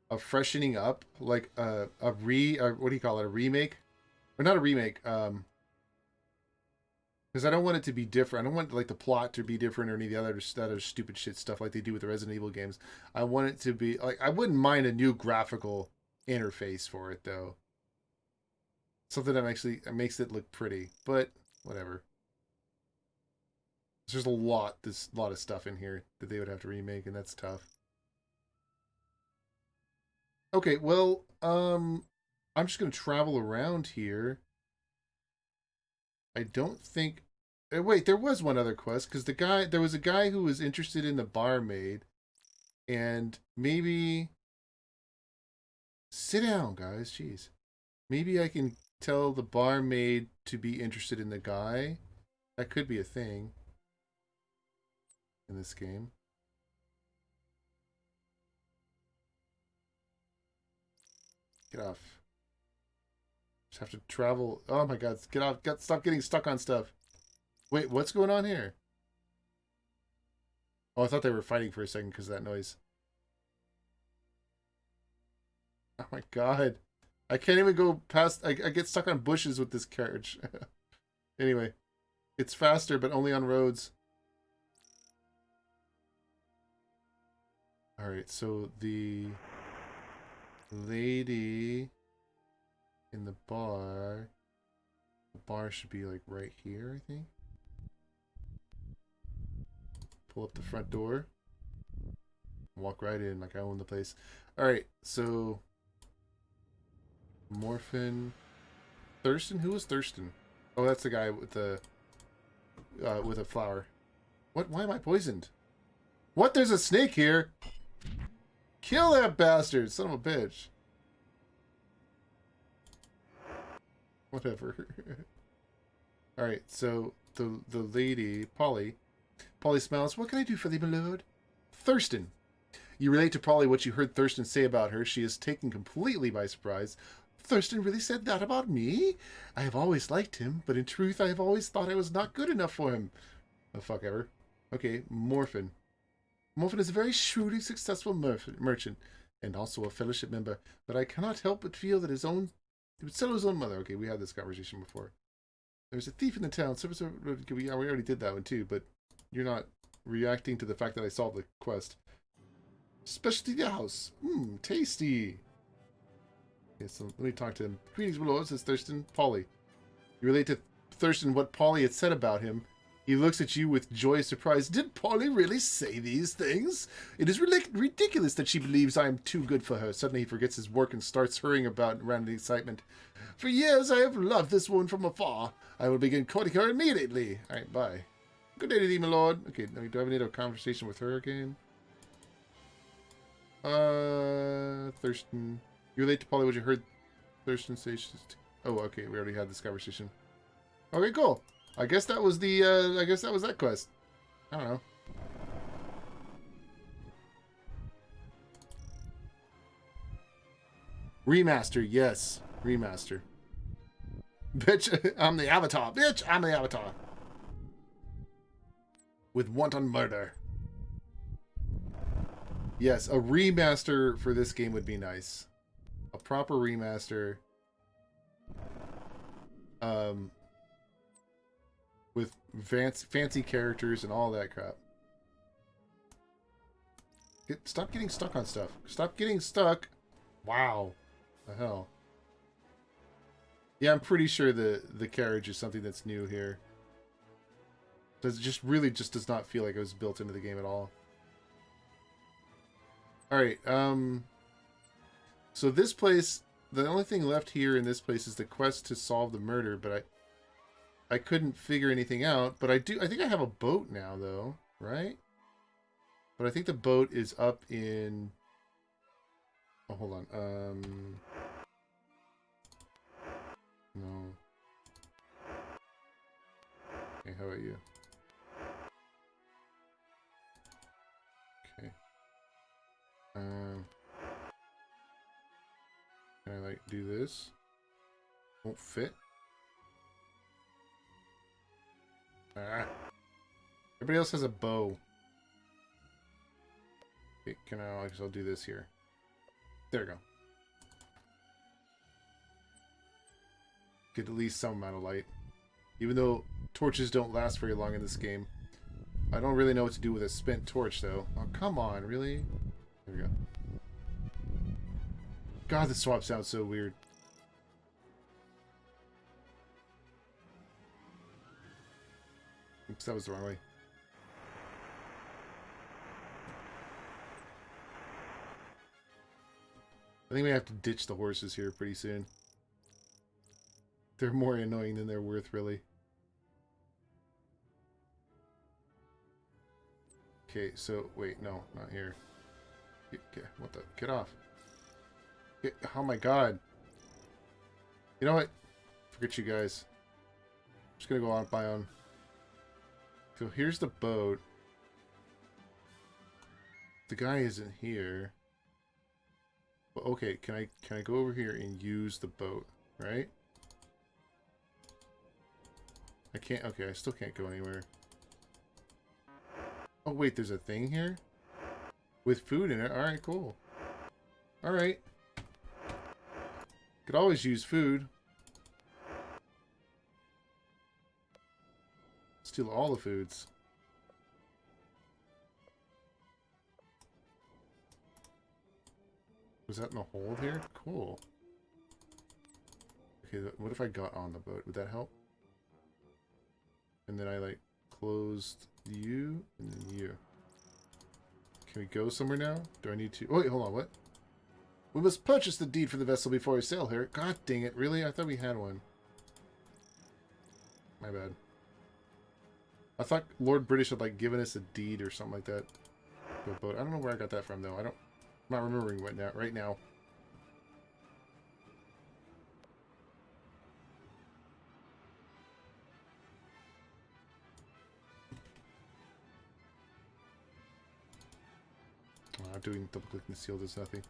a freshening up, like what do you call it, a remake? Or not a remake, because I don't want it to be different. I don't want like the plot to be different or any of the other stupid shit stuff like they do with the Resident Evil games. I want it to be like, I wouldn't mind a new graphical interface for it though. Something that actually makes it look pretty, but whatever. There's a lot of stuff in here that they would have to remake, and that's tough. Okay, well, I'm just gonna travel around here. I don't think... wait, there was one other quest, because there was a guy who was interested in the barmaid, and maybe... Sit down, guys, jeez. Maybe I can tell the barmaid to be interested in the guy. That could be a thing in this game. Get off. Just have to travel. Oh my god, get off. Stop getting stuck on stuff. Wait, what's going on here? Oh, I thought they were fighting for a second because of that noise. Oh my god. I can't even go past... I get stuck on bushes with this carriage. Anyway. It's faster, but only on roads. Alright, so the lady in the bar... The bar should be like right here, I think. Pull up the front door. Walk right in like I own the place. Alright, so... Morphin... Thurston? Who was Thurston? Oh, that's the guy with the... with a flower. What? Why am I poisoned? What? There's a snake here! Kill that bastard! Son of a bitch. Whatever. Alright, so the lady, Polly smiles. What can I do for thee, my lord? Thurston. You relate to Polly what you heard Thurston say about her. She is taken completely by surprise. Thurston really said that about me? I have always liked him, but in truth I have always thought I was not good enough for him. Oh, fuck ever. Okay, Morphin. Morphin is a very shrewd and successful merchant, and also a fellowship member, but I cannot help but feel that he would sell his own mother. Okay, we had this conversation before. There's a thief in the town. We already did that one too, but you're not reacting to the fact that I solved the quest. Specialty the house. Mmm, tasty. Okay, so let me talk to him. Greetings, my lord, says Thurston. Polly. You relate to Thurston what Polly had said about him. He looks at you with joyous surprise. Did Polly really say these things? It is ridiculous that she believes I am too good for her. Suddenly he forgets his work and starts hurrying about around in excitement. For years I have loved this woman from afar. I will begin courting her immediately. Alright, bye. Good day to thee, my lord. Okay, now do I need a conversation with her again? Thurston. You relate to Polly what you heard Thurston say? Oh, okay, we already had this conversation. Okay, cool. I guess that was that quest. I don't know. Remaster, yes. Remaster. Bitch, I'm the Avatar. Bitch, I'm the Avatar. With wanton murder. Yes, a remaster for this game would be nice. A proper remaster. With fancy characters and all that crap. Stop getting stuck on stuff. Stop getting stuck. Wow. The hell. Yeah, I'm pretty sure the carriage is something that's new here. It just really just does not feel like it was built into the game at all. Alright, so this place, the only thing left here in this place is the quest to solve the murder, but I couldn't figure anything out. But I think I have a boat now, though, right? But I think the boat is up in... Oh, hold on. No. Okay, how about you? Okay. Can I, like, do this? Won't fit? Ah. Everybody else has a bow. Okay, I guess I'll do this here. There we go. Get at least some amount of light. Even though torches don't last very long in this game. I don't really know what to do with a spent torch, though. Oh, come on, really? There we go. God, the swap sounds so weird. Oops, that was the wrong way. I think we have to ditch the horses here pretty soon. They're more annoying than they're worth, really. Okay, so, wait, no, not here. What the? Get off. Oh my god. You know what? Forget you guys. I'm just gonna go on my own. So here's the boat. The guy isn't here. Well, okay, can I go over here and use the boat, right? I can't. Okay, I still can't go anywhere. Oh wait, there's a thing here with food in it. All right, cool. All right. Could always use food. Steal all the foods. Was that in the hold here? Cool. Okay, what if I got on the boat? Would that help? And then I, like, closed you, and then you. Can we go somewhere now? Do I need to... Oh, wait, hold on, what? We must purchase the deed for the vessel before we sail here. God dang it, really? I thought we had one. My bad. I thought Lord British had, like, given us a deed or something like that to a boat. I don't know where I got that from, though. I'm not remembering what now, right now. Doing double-click and seal does nothing.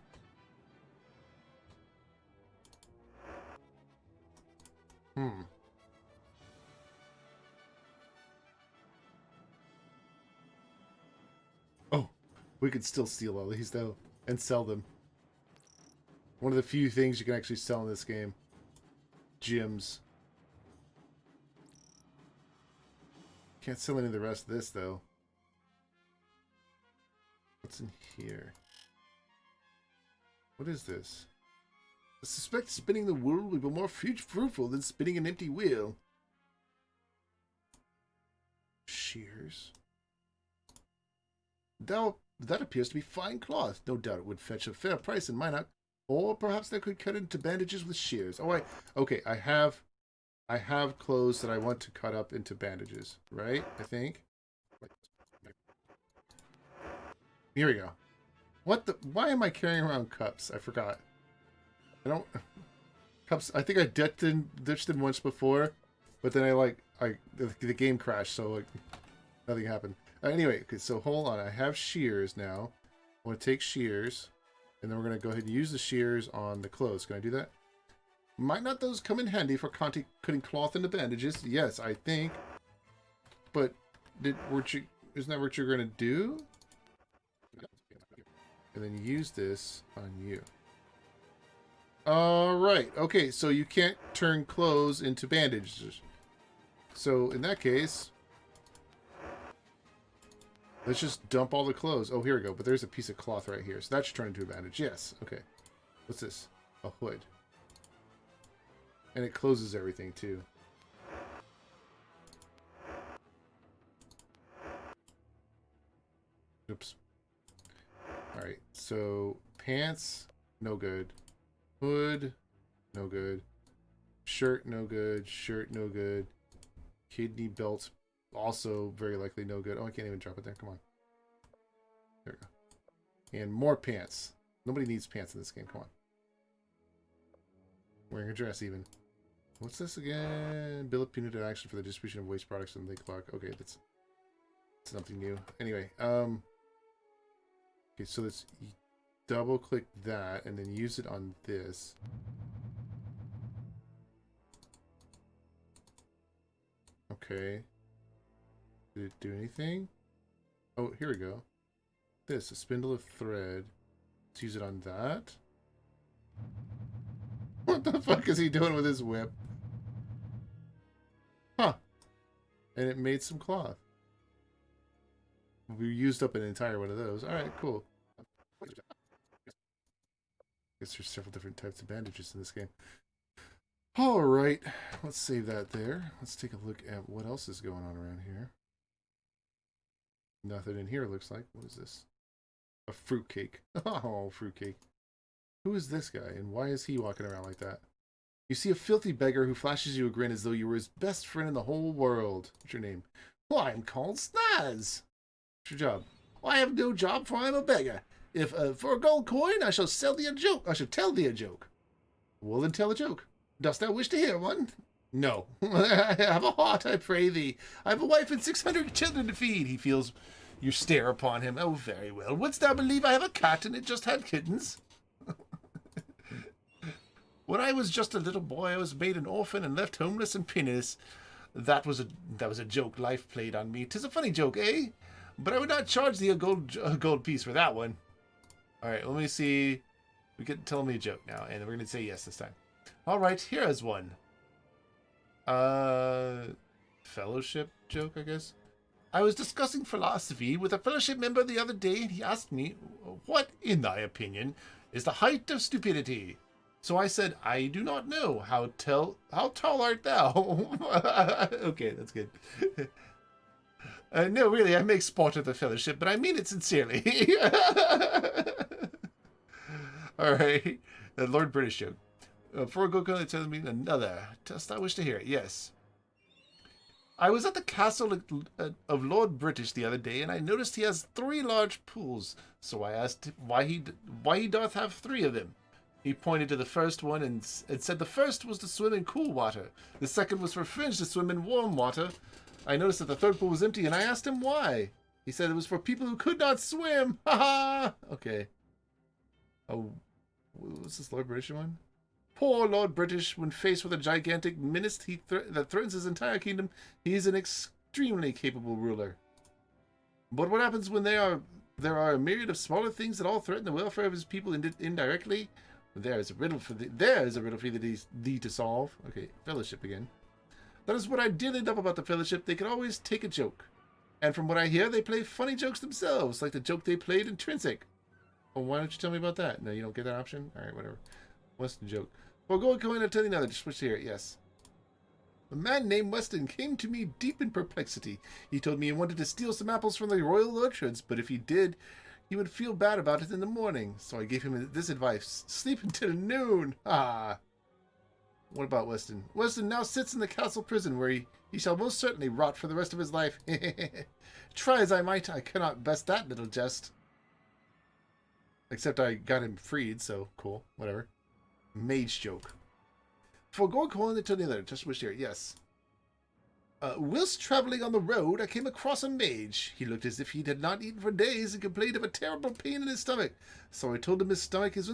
Oh, we could still steal all these, though, and sell them. One of the few things you can actually sell in this game. Gems. Can't sell any of the rest of this, though. What's in here? What is this? I suspect spinning the wheel will be more fruitful than spinning an empty wheel. Shears. That appears to be fine cloth. No doubt it would fetch a fair price in Minot. Or perhaps they could cut it into bandages with shears. Oh, okay, I have clothes that I want to cut up into bandages, right? I think. Here we go. What the? Why am I carrying around cups? I forgot. I don't... Cups, I think I ditched them once before, but then the game crashed, so, like, nothing happened. Anyway, okay, so hold on. I have shears now. I want to take shears, and then we're going to go ahead and use the shears on the clothes. Can I do that? Might not those come in handy for cutting cloth into bandages? Yes, I think. But, isn't that what you're going to do? And then use this on you. Alright. Okay, so you can't turn clothes into bandages. So, in that case... Let's just dump all the clothes. Oh, here we go. But there's a piece of cloth right here. So that should turn into a bandage. Yes. Okay. What's this? A hood. And it closes everything, too. Oops. Alright. So, pants, no good. Hood, no good. Shirt, no good. Shirt, no good. Kidney belt, also very likely no good. Oh, I can't even drop it there. Come on. There we go. And more pants. Nobody needs pants in this game. Come on. Wearing a dress, even. What's this again? Bill of punitive action for the distribution of waste products in Lake Clark. Okay, that's something new. Anyway, okay, so let's double click that and then use it on this. Okay. Did it do anything? Oh, here we go. This, a spindle of thread. Let's use it on that. What the fuck is he doing with his whip? Huh. And it made some cloth. We used up an entire one of those. Alright, cool. I guess there's several different types of bandages in this game. Alright, let's save that there. Let's take a look at what else is going on around here. Nothing in here, it looks like. What is this? A fruitcake. Oh, fruitcake. Who is this guy, and why is he walking around like that? You see a filthy beggar who flashes you a grin as though you were his best friend in the whole world. What's your name? Well, I'm called Snaz. What's your job? Well, I have no job, for I'm a beggar. If for a gold coin, I shall sell thee a joke. I shall tell thee a joke. Well, then tell a joke. Dost thou wish to hear one? No. I have a heart, I pray thee. I have a wife and 600 children to feed. He feels your stare upon him. Oh, very well. Wouldst thou believe I have a cat and it just had kittens? When I was just a little boy, I was made an orphan and left homeless and penniless. That was a joke life played on me. 'Tis a funny joke, eh? But I would not charge thee a gold piece for that one. All right, let me see. We can tell me a joke now, and we're gonna say yes this time. All right, here is one. Fellowship joke, I guess. I was discussing philosophy with a fellowship member the other day, and he asked me, "What, in thy opinion, is the height of stupidity?" So I said, "I do not know. How tall art thou?" Okay, that's good. No, really, I make sport of the fellowship, but I mean it sincerely. All right, the Lord British joke. For Goku, telling me another. Dost thou wish to hear it? Yes. I was at the castle of Lord British the other day, and I noticed he has 3 large pools. So I asked why he doth have 3 of them. He pointed to the first one and said the first was to swim in cool water. The second was for Finch to swim in warm water. I noticed that the third pool was empty, and I asked him why. He said it was for people who could not swim. Ha ha! Okay. Oh, what's this Lord British one? Poor Lord British, when faced with a gigantic menace that threatens his entire kingdom, he is an extremely capable ruler. But what happens when there are a myriad of smaller things that all threaten the welfare of his people indirectly? There is a riddle for thee to solve. Okay, fellowship again. That is what I dearly love about the fellowship. They can always take a joke. And from what I hear, they play funny jokes themselves, like the joke they played in Trinsic. Well, why don't you tell me about that? No, you don't get that option? Alright, whatever. What's the joke? Well, go and I'll tell you another. Just switch to hear it. Yes. A man named Weston came to me deep in perplexity. He told me he wanted to steal some apples from the royal orchards, but if he did, he would feel bad about it in the morning. So I gave him this advice. Sleep until noon. Ah. What about Weston? Weston now sits in the castle prison where he shall most certainly rot for the rest of his life. Try as I might, I cannot best that little jest. Except I got him freed, so cool. Whatever. Mage joke. For Gorgon to the other, just wish here. Yes. Whilst traveling on the road, I came across a mage. He looked as if he had not eaten for days and complained of a terrible pain in his stomach. So I told him his stomach was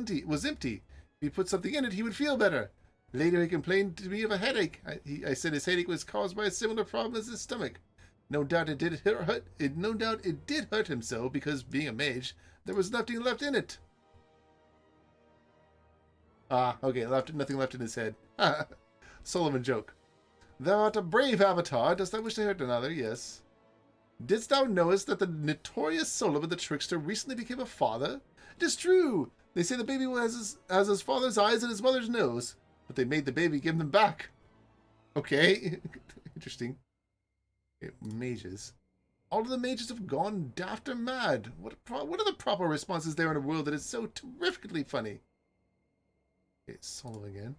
empty. If he put something in it, he would feel better. Later, he complained to me of a headache. I said his headache was caused by a similar problem as his stomach. No doubt it did hurt him so, because being a mage, there was nothing left in it. Ah, okay, nothing left in his head. Sullivan joke. Thou art a brave avatar. Dost thou wish to hurt another? Yes. Didst thou knowest that the notorious Solomon the trickster recently became a father? It is true. They say the baby has his father's eyes and his mother's nose, but they made the baby give them back. Okay. Interesting. Okay, mages. All of the mages have gone daft or mad. What are the proper responses there in a world that is so terrifically funny? Okay, Solomon again.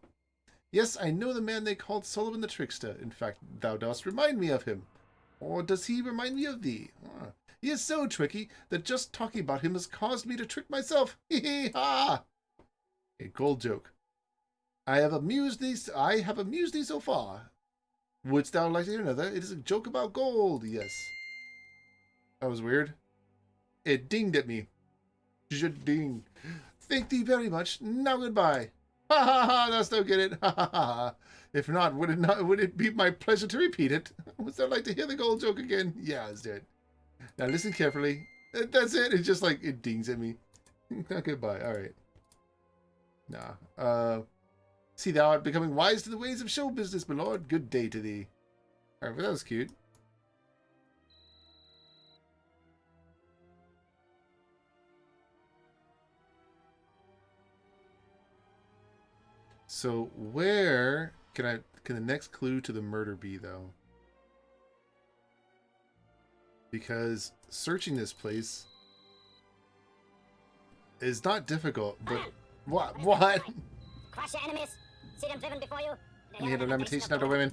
Yes, I know the man they called Solomon the Trickster. In fact, thou dost remind me of him. Or does he remind me of thee? Ah, he is so tricky that just talking about him has caused me to trick myself. Hee hee ha! A gold joke. I have amused thee so far. Wouldst thou like to hear another? It is a joke about gold. Yes. That was weird. It dinged at me. Ding. Thank thee very much. Now goodbye. Ha ha ha! Thou still get it. Ha ha ha! If not, would it be my pleasure to repeat it? Would thou like to hear the gold joke again? Yeah, let's do it. Now listen carefully. That's it. It's just like it dings at me. Goodbye. All right. Nah. See thou art becoming wise to the ways of show business, my lord. Good day to thee. All right, well, that was cute. So where can the next clue to the murder be, though? Because searching this place is not difficult, but what? Crush your enemies. See them driven before you. You hear the lamentation of the women.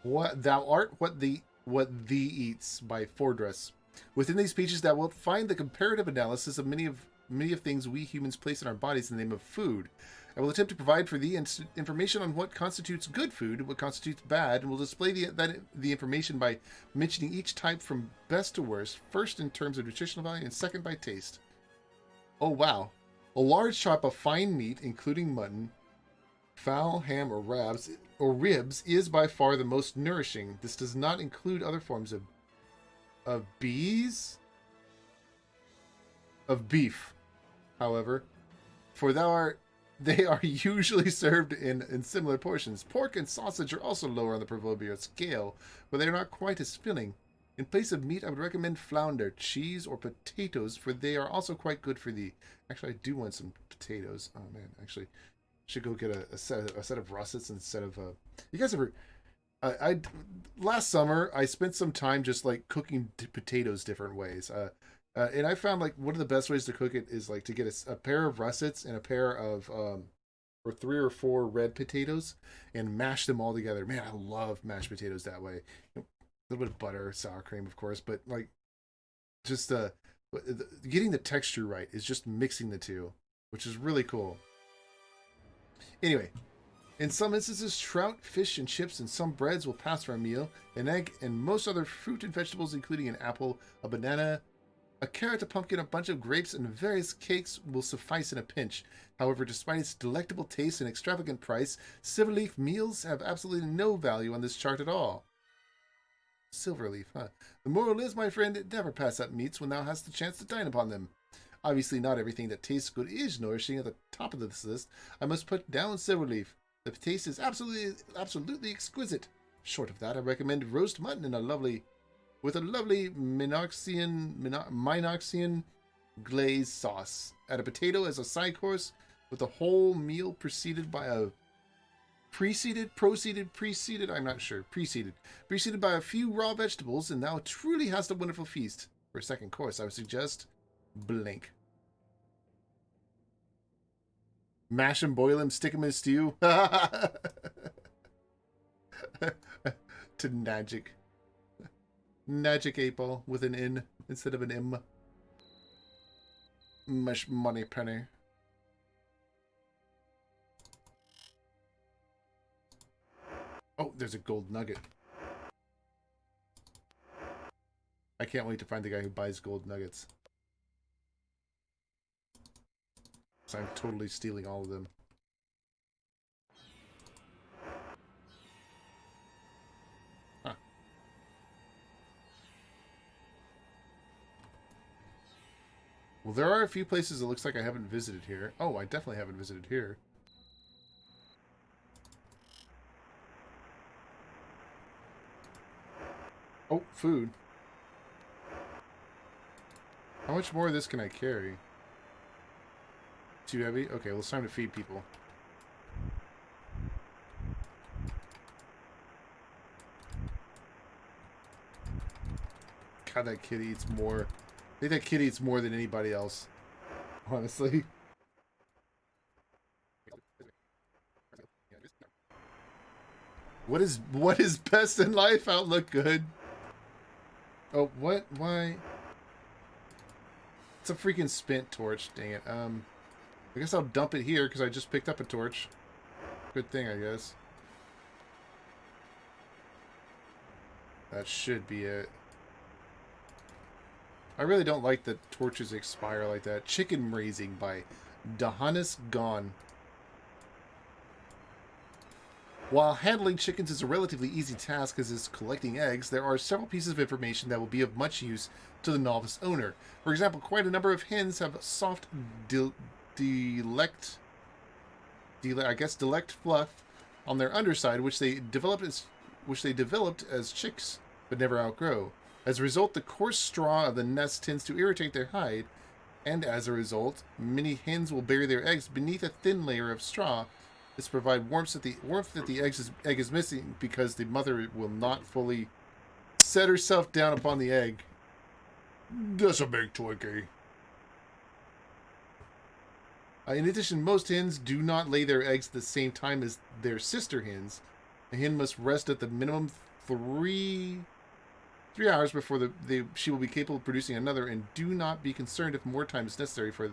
What thou art, what thee eats by Fordress. Within these pages, thou wilt find the comparative analysis of many of things we humans place in our bodies in the name of food. I will attempt to provide for thee information on what constitutes good food and what constitutes bad, and will display the information by mentioning each type from best to worst, first in terms of nutritional value and second by taste. Oh wow. A large chop of fine meat, including mutton, fowl, ham, or ribs, is by far the most nourishing. This does not include other forms of beef, however, for they are usually served in similar portions. Pork and sausage are also lower on the proverbial scale, but they are not quite as filling. In place of meat, I would recommend flounder, cheese, or potatoes, for they are also quite good for thee. Actually, I do want some potatoes. Oh man, actually, should go get a set of russets instead of you guys ever? Last summer I spent some time just like cooking potatoes different ways. And I found like one of the best ways to cook it is like to get a pair of russets and a pair of or 3 or 4 red potatoes and mash them all together. Man, I love mashed potatoes that way. A little bit of butter, sour cream, of course, but like just getting the texture right is just mixing the two, which is really cool. Anyway, in some instances, trout, fish, and chips and some breads will pass for a meal. An egg and most other fruit and vegetables, including an apple, a banana, a carrot, a pumpkin, a bunch of grapes, and various cakes will suffice in a pinch. However, despite its delectable taste and extravagant price, silverleaf meals have absolutely no value on this chart at all. Silverleaf, huh? The moral is, my friend, never pass up meats when thou hast the chance to dine upon them. Obviously, not everything that tastes good is nourishing at the top of this list. I must put down silverleaf. The taste is absolutely exquisite. Short of that, I recommend roast mutton with a lovely Minoxian glaze sauce. Add a potato as a side course, with the whole meal preceded by a preceded by a few raw vegetables, and thou truly hast a wonderful feast. For a second course, I would suggest blank. Mash him, boil him, stick him in stew. To Nagic. Nagic 8-ball with an N instead of an M. Mush money penny. Oh, there's a gold nugget. I can't wait to find the guy who buys gold nuggets. So I'm totally stealing all of them. Huh. Well, there are a few places it looks like I haven't visited here. Oh, I definitely haven't visited here. Oh, food. How much more of this can I carry? Too heavy? Okay, well, it's time to feed people. God, that kid eats more. I think that kid eats more than anybody else. Honestly. What is best in life? Outlook good. Oh, what? Why? It's a freaking spent torch. Dang it. I guess I'll dump it here because I just picked up a torch. Good thing, I guess. That should be it. I really don't like that torches expire like that. Chicken Raising by Dahanis Gone. While handling chickens is a relatively easy task as is collecting eggs, there are several pieces of information that will be of much use to the novice owner. For example, quite a number of hens have soft delect fluff on their underside, which they developed as chicks but never outgrow. As a result, the coarse straw of the nest tends to irritate their hide, and as a result, many hens will bury their eggs beneath a thin layer of straw. This provides warmth that the egg is missing because the mother will not fully set herself down upon the egg. That's a big Twinkie. In addition, most hens do not lay their eggs at the same time as their sister hens. A hen must rest at the minimum 3 hours before she will be capable of producing another, and do not be concerned if more time is necessary for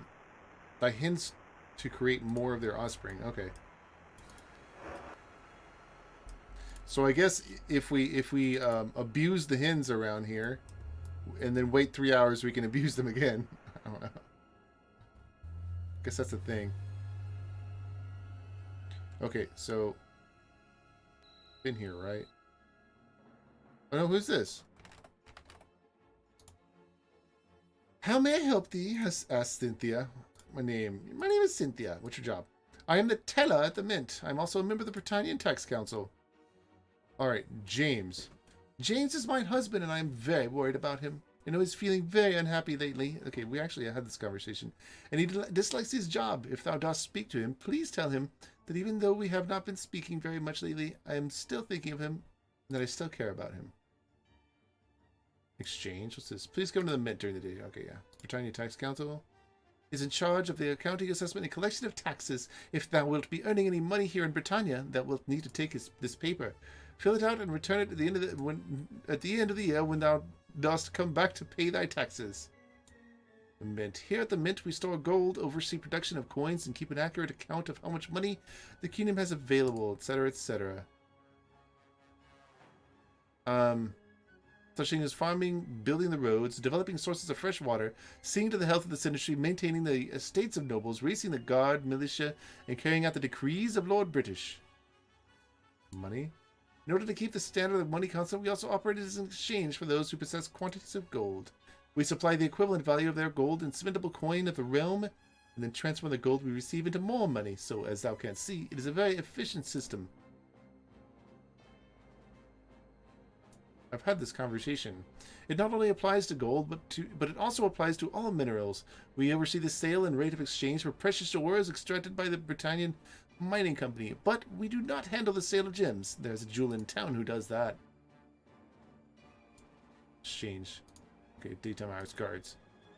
the hens to create more of their offspring. Okay. So I guess if we abuse the hens around here, and then wait 3 hours, we can abuse them again. I don't know. Guess that's the thing. Okay, so in here, right? Oh no, who's this? How may I help thee? Asked Cynthia. My name is Cynthia. What's your job? I am the teller at the Mint. I'm also a member of the Britannian Tax Council. Alright, James. James is my husband, and I'm very worried about him. I know he's feeling very unhappy lately. Okay, we actually had this conversation. And he dislikes his job. If thou dost speak to him, please tell him that even though we have not been speaking very much lately, I am still thinking of him, and that I still care about him. Exchange? What's this? Please come to the Mint during the day. Okay, yeah. Britannia Tax Council is in charge of the accounting, assessment, and collection of taxes. If thou wilt be earning any money here in Britannia, thou wilt need to take this paper. Fill it out and return it at the end of the year when thou dost come back to pay thy taxes. The Mint. Here at the Mint we store gold, oversee production of coins, and keep an accurate account of how much money the kingdom has available, etc., etc. Such things as farming, building the roads, developing sources of fresh water, seeing to the health of this industry, maintaining the estates of nobles, racing the guard, militia, and carrying out the decrees of Lord British. Money. In order to keep the standard of money constant, we also operate as an exchange for those who possess quantities of gold. We supply the equivalent value of their gold in cementable coin of the realm, and then transfer the gold we receive into more money. So, as thou canst see, it is a very efficient system. I've had this conversation. It not only applies to gold, but it also applies to all minerals. We oversee the sale and rate of exchange for precious ores extracted by the Britannian Mining Company, but we do not handle the sale of gems. There's a jewel in town who does that. Exchange. Okay, daytime hours guards.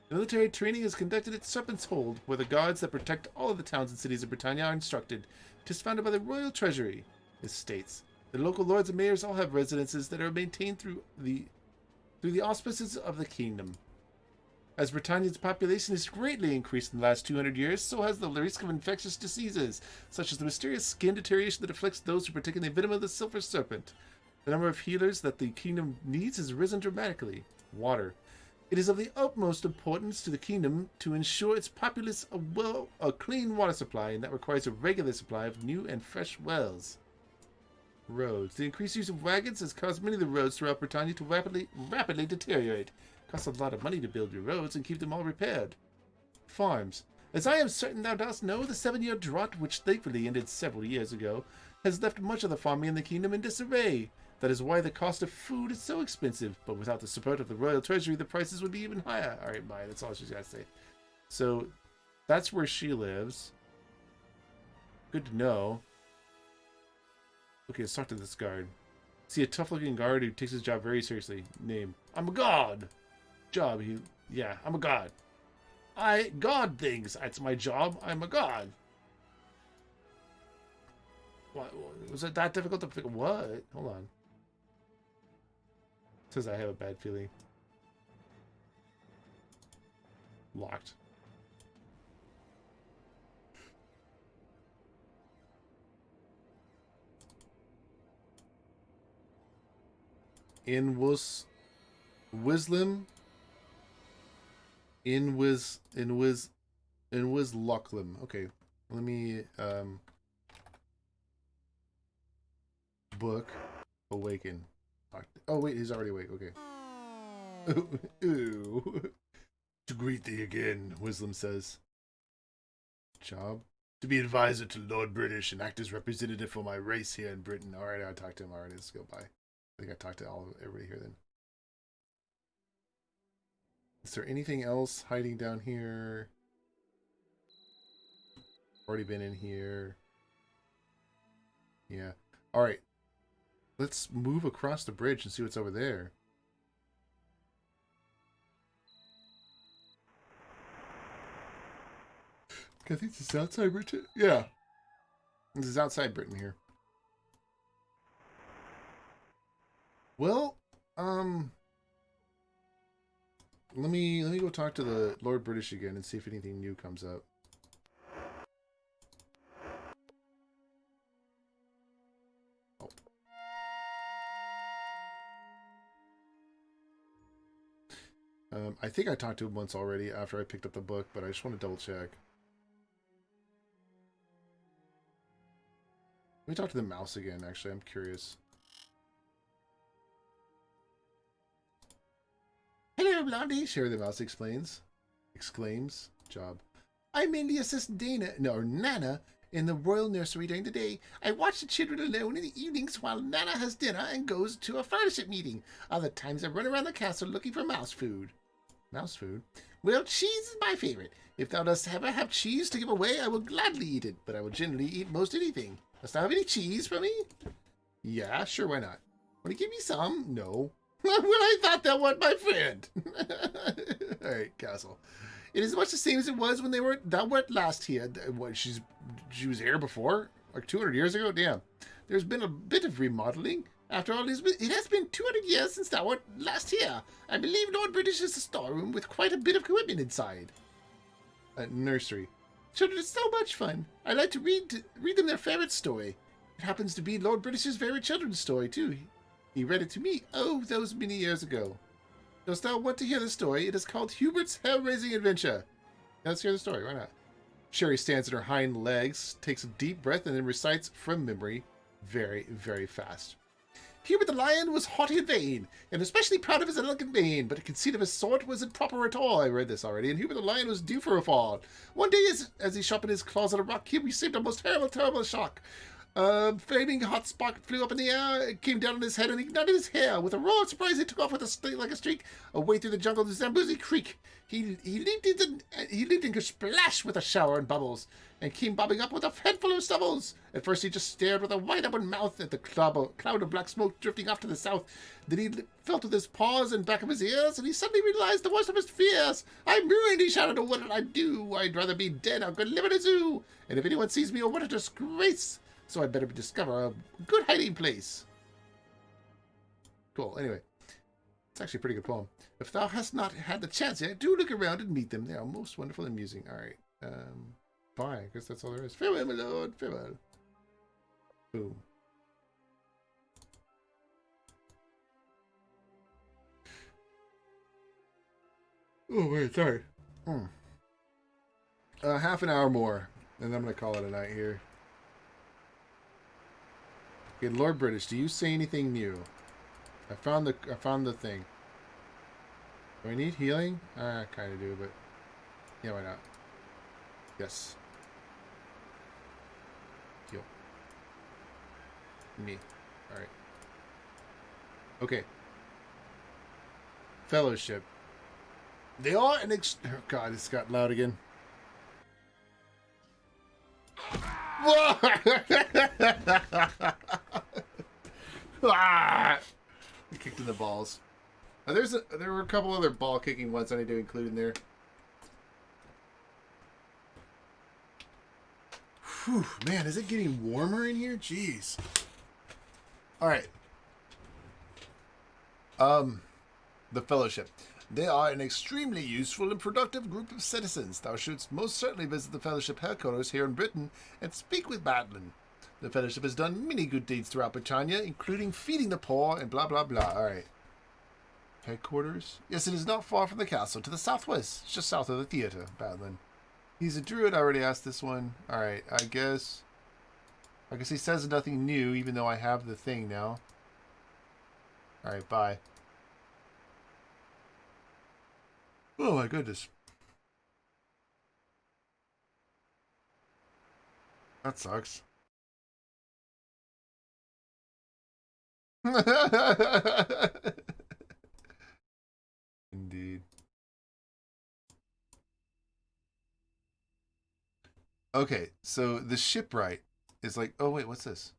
Military training is conducted at Serpent's Hold, where the guards that protect all of the towns and cities of Britannia are instructed. It is founded by the Royal Treasury. This states the local lords and mayors all have residences that are maintained through the auspices of the kingdom. As Britannia's population has greatly increased in the last 200 years, so has the risk of infectious diseases, such as the mysterious skin deterioration that afflicts those who partake in the venom of the silver serpent. The number of healers that the kingdom needs has risen dramatically. Water. It is of the utmost importance to the kingdom to ensure its populace a clean water supply, and that requires a regular supply of new and fresh wells. Roads. The increased use of wagons has caused many of the roads throughout Britannia to rapidly deteriorate. It costs a lot of money to build your roads and keep them all repaired. Farms. As I am certain thou dost know, the 7-year drought, which thankfully ended several years ago, has left much of the farming in the kingdom in disarray. That is why the cost of food is so expensive. But without the support of the royal treasury, the prices would be even higher. All right, bye. That's all she's got to say. So that's where she lives. Good to know. Okay, let's talk to this guard. See a tough-looking guard who takes his job very seriously. Name: I'm a god. Job: yeah, I'm a god. I god things. That's my job. I'm a god. What was it that difficult to figure? What? Hold on. It says I have a bad feeling. Locked. In Wislim. In Wislochlim. Okay. Let me book awaken. Oh wait, he's already awake. Okay. Ooh. To greet thee again, Wislam says. Job? To be advisor to Lord British and act as representative for my race here in Britain. Alright, I talked to him already. Let's go by. I think I talked to everybody here then. Is there anything else hiding down here? Already been in here. Yeah. Alright. Let's move across the bridge and see what's over there. I think this is outside Britain. Yeah. This is outside Britain here. Well, let me go talk to the Lord British again and see if anything new comes up. Oh. I think I talked to him once already after I picked up the book, but I just want to double check. Let me talk to the mouse again, actually. I'm curious. Hello, Blondie, Sherry the mouse exclaims. Job: I mainly assist Nana in the royal nursery during the day. I watch the children alone in the evenings while Nana has dinner and goes to a fellowship meeting. Other times I run around the castle looking for mouse food. Mouse food? Well, cheese is my favorite. If thou dost ever have cheese to give away, I will gladly eat it, but I will generally eat most anything. Dost thou have any cheese for me? Yeah, sure, why not? Want to give me some? No. Well, I thought thou wert my friend. Alright, castle. It is much the same as it was when thou wert last here. What, she was here before? Like 200 years ago? Damn. There's been a bit of remodeling. After all, it has been 200 years since thou wert last here. I believe Lord British is a storeroom with quite a bit of equipment inside. Nursery. Children, it's so much fun. I like to read them their favorite story. It happens to be Lord British's favorite children's story, too. He read it to me, those many years ago. Dost thou want to hear the story? It is called Hubert's Hair-Raising Adventure. Now let's hear the story, why not? Sherry stands on her hind legs, takes a deep breath, and then recites from memory very, very fast. Hubert the lion was haughty and vain, and especially proud of his elegant mane, but a conceit of his sort wasn't proper at all. I read this already, and Hubert the lion was due for a fall. One day, as he sharpened his claws on a rock, he received a most terrible shock. Flaming hot spark flew up in the air, it came down on his head and ignited his hair. With a roar of surprise, he took off with like a streak, away through the jungle to Zamboozy Creek. He leaped in splash with a shower and bubbles, and came bobbing up with a head full of stubbles. At first, he just stared with a wide-open mouth at the cloud of black smoke drifting off to the south. Then he felt with his paws and back of his ears, and he suddenly realized the worst of his fears. I'm ruined, he shouted. What did I do? I'd rather be dead or live in a zoo. And if anyone sees me, oh, what a disgrace. So I'd better discover a good hiding place. Cool. Anyway, it's actually a pretty good poem. If thou hast not had the chance yet, do look around and meet them. They are most wonderful and amusing. All right. Bye. I guess that's all there is. Farewell, my lord. Farewell. Boom. Oh, wait. Sorry. Half an hour more, and I'm going to call it a night here. Okay, Lord British, do you say anything new? I found the thing. Do I need healing? I kind of do, but yeah, why not? Yes. Heal. Me. All right. Okay. Fellowship. They are an oh God, it's got loud again. Ah! I kicked in the balls. There were a couple other ball kicking ones I need to include in there. Whew, man, is it getting warmer in here? Jeez. All right. The Fellowship. They are an extremely useful and productive group of citizens. Thou shouldst most certainly visit the Fellowship headquarters here in Britain and speak with Madeline. The Fellowship has done many good deeds throughout Britannia, including feeding the poor and blah blah blah. All right. Headquarters? Yes, it is not far from the castle, to the southwest. It's just south of the theater, Madeline. He's a druid. I already asked this one. All right. I guess he says nothing new, even though I have the thing now. All right. Bye. Oh my goodness. That sucks. Indeed. Okay, so the shipwright is like, oh wait, what's this?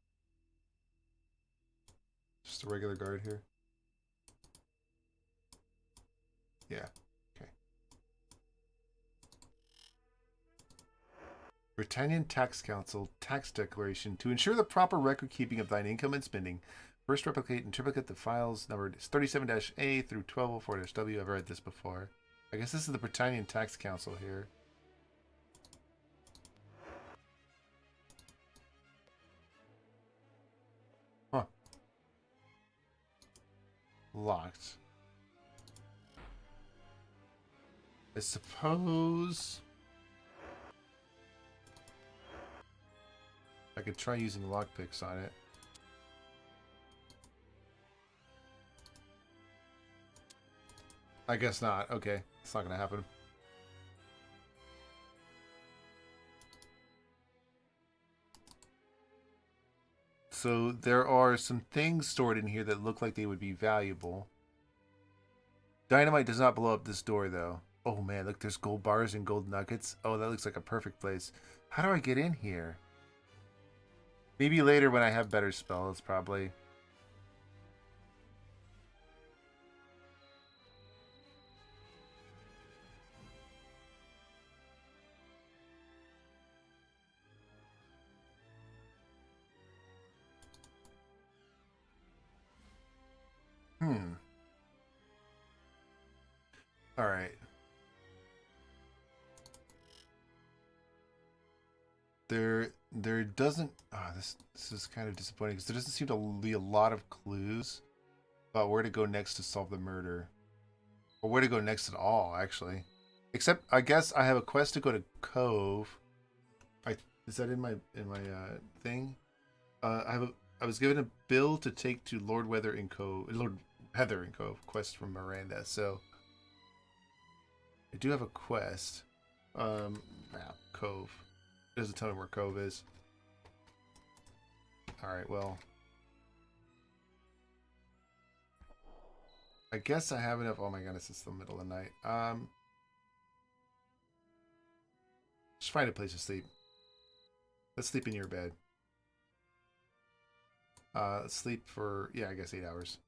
Just a regular guard here. Yeah. Okay. Britannian Tax Council tax declaration to ensure the proper record keeping of thine income and spending. First replicate and triplicate the files numbered 37-A through 1204-W. I've read this before. I guess this is the Britannian Tax Council here. Huh. Locked. I suppose I could try using lockpicks on it. I guess not. Okay. It's not going to happen. So there are some things stored in here that look like they would be valuable. Dynamite does not blow up this door, though. Oh, man. Look, there's gold bars and gold nuggets. Oh, that looks like a perfect place. How do I get in here? Maybe later when I have better spells, probably. All right. There doesn't. Oh, this is kind of disappointing because there doesn't seem to be a lot of clues about where to go next to solve the murder, or where to go next at all, actually. Except, I guess I have a quest to go to Cove. Is that in my thing? I was given a bill to take to Lord Heather in Cove. Quest from Miranda. So I do have a quest. Map Cove. It doesn't tell me where Cove is. All right. Well, I guess I have enough. Oh my goodness, it's the middle of the night. Just find a place to sleep. Let's sleep in your bed. Let's sleep for, yeah, I guess 8 hours.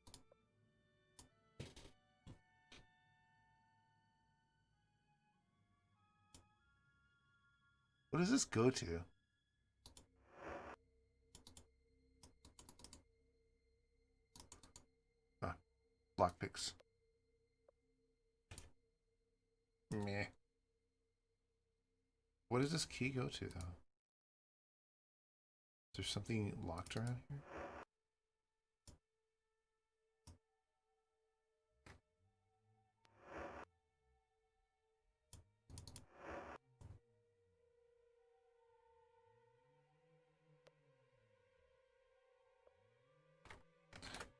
What does this go to? Lockpicks. Meh. What does this key go to, though? Is there something locked around here?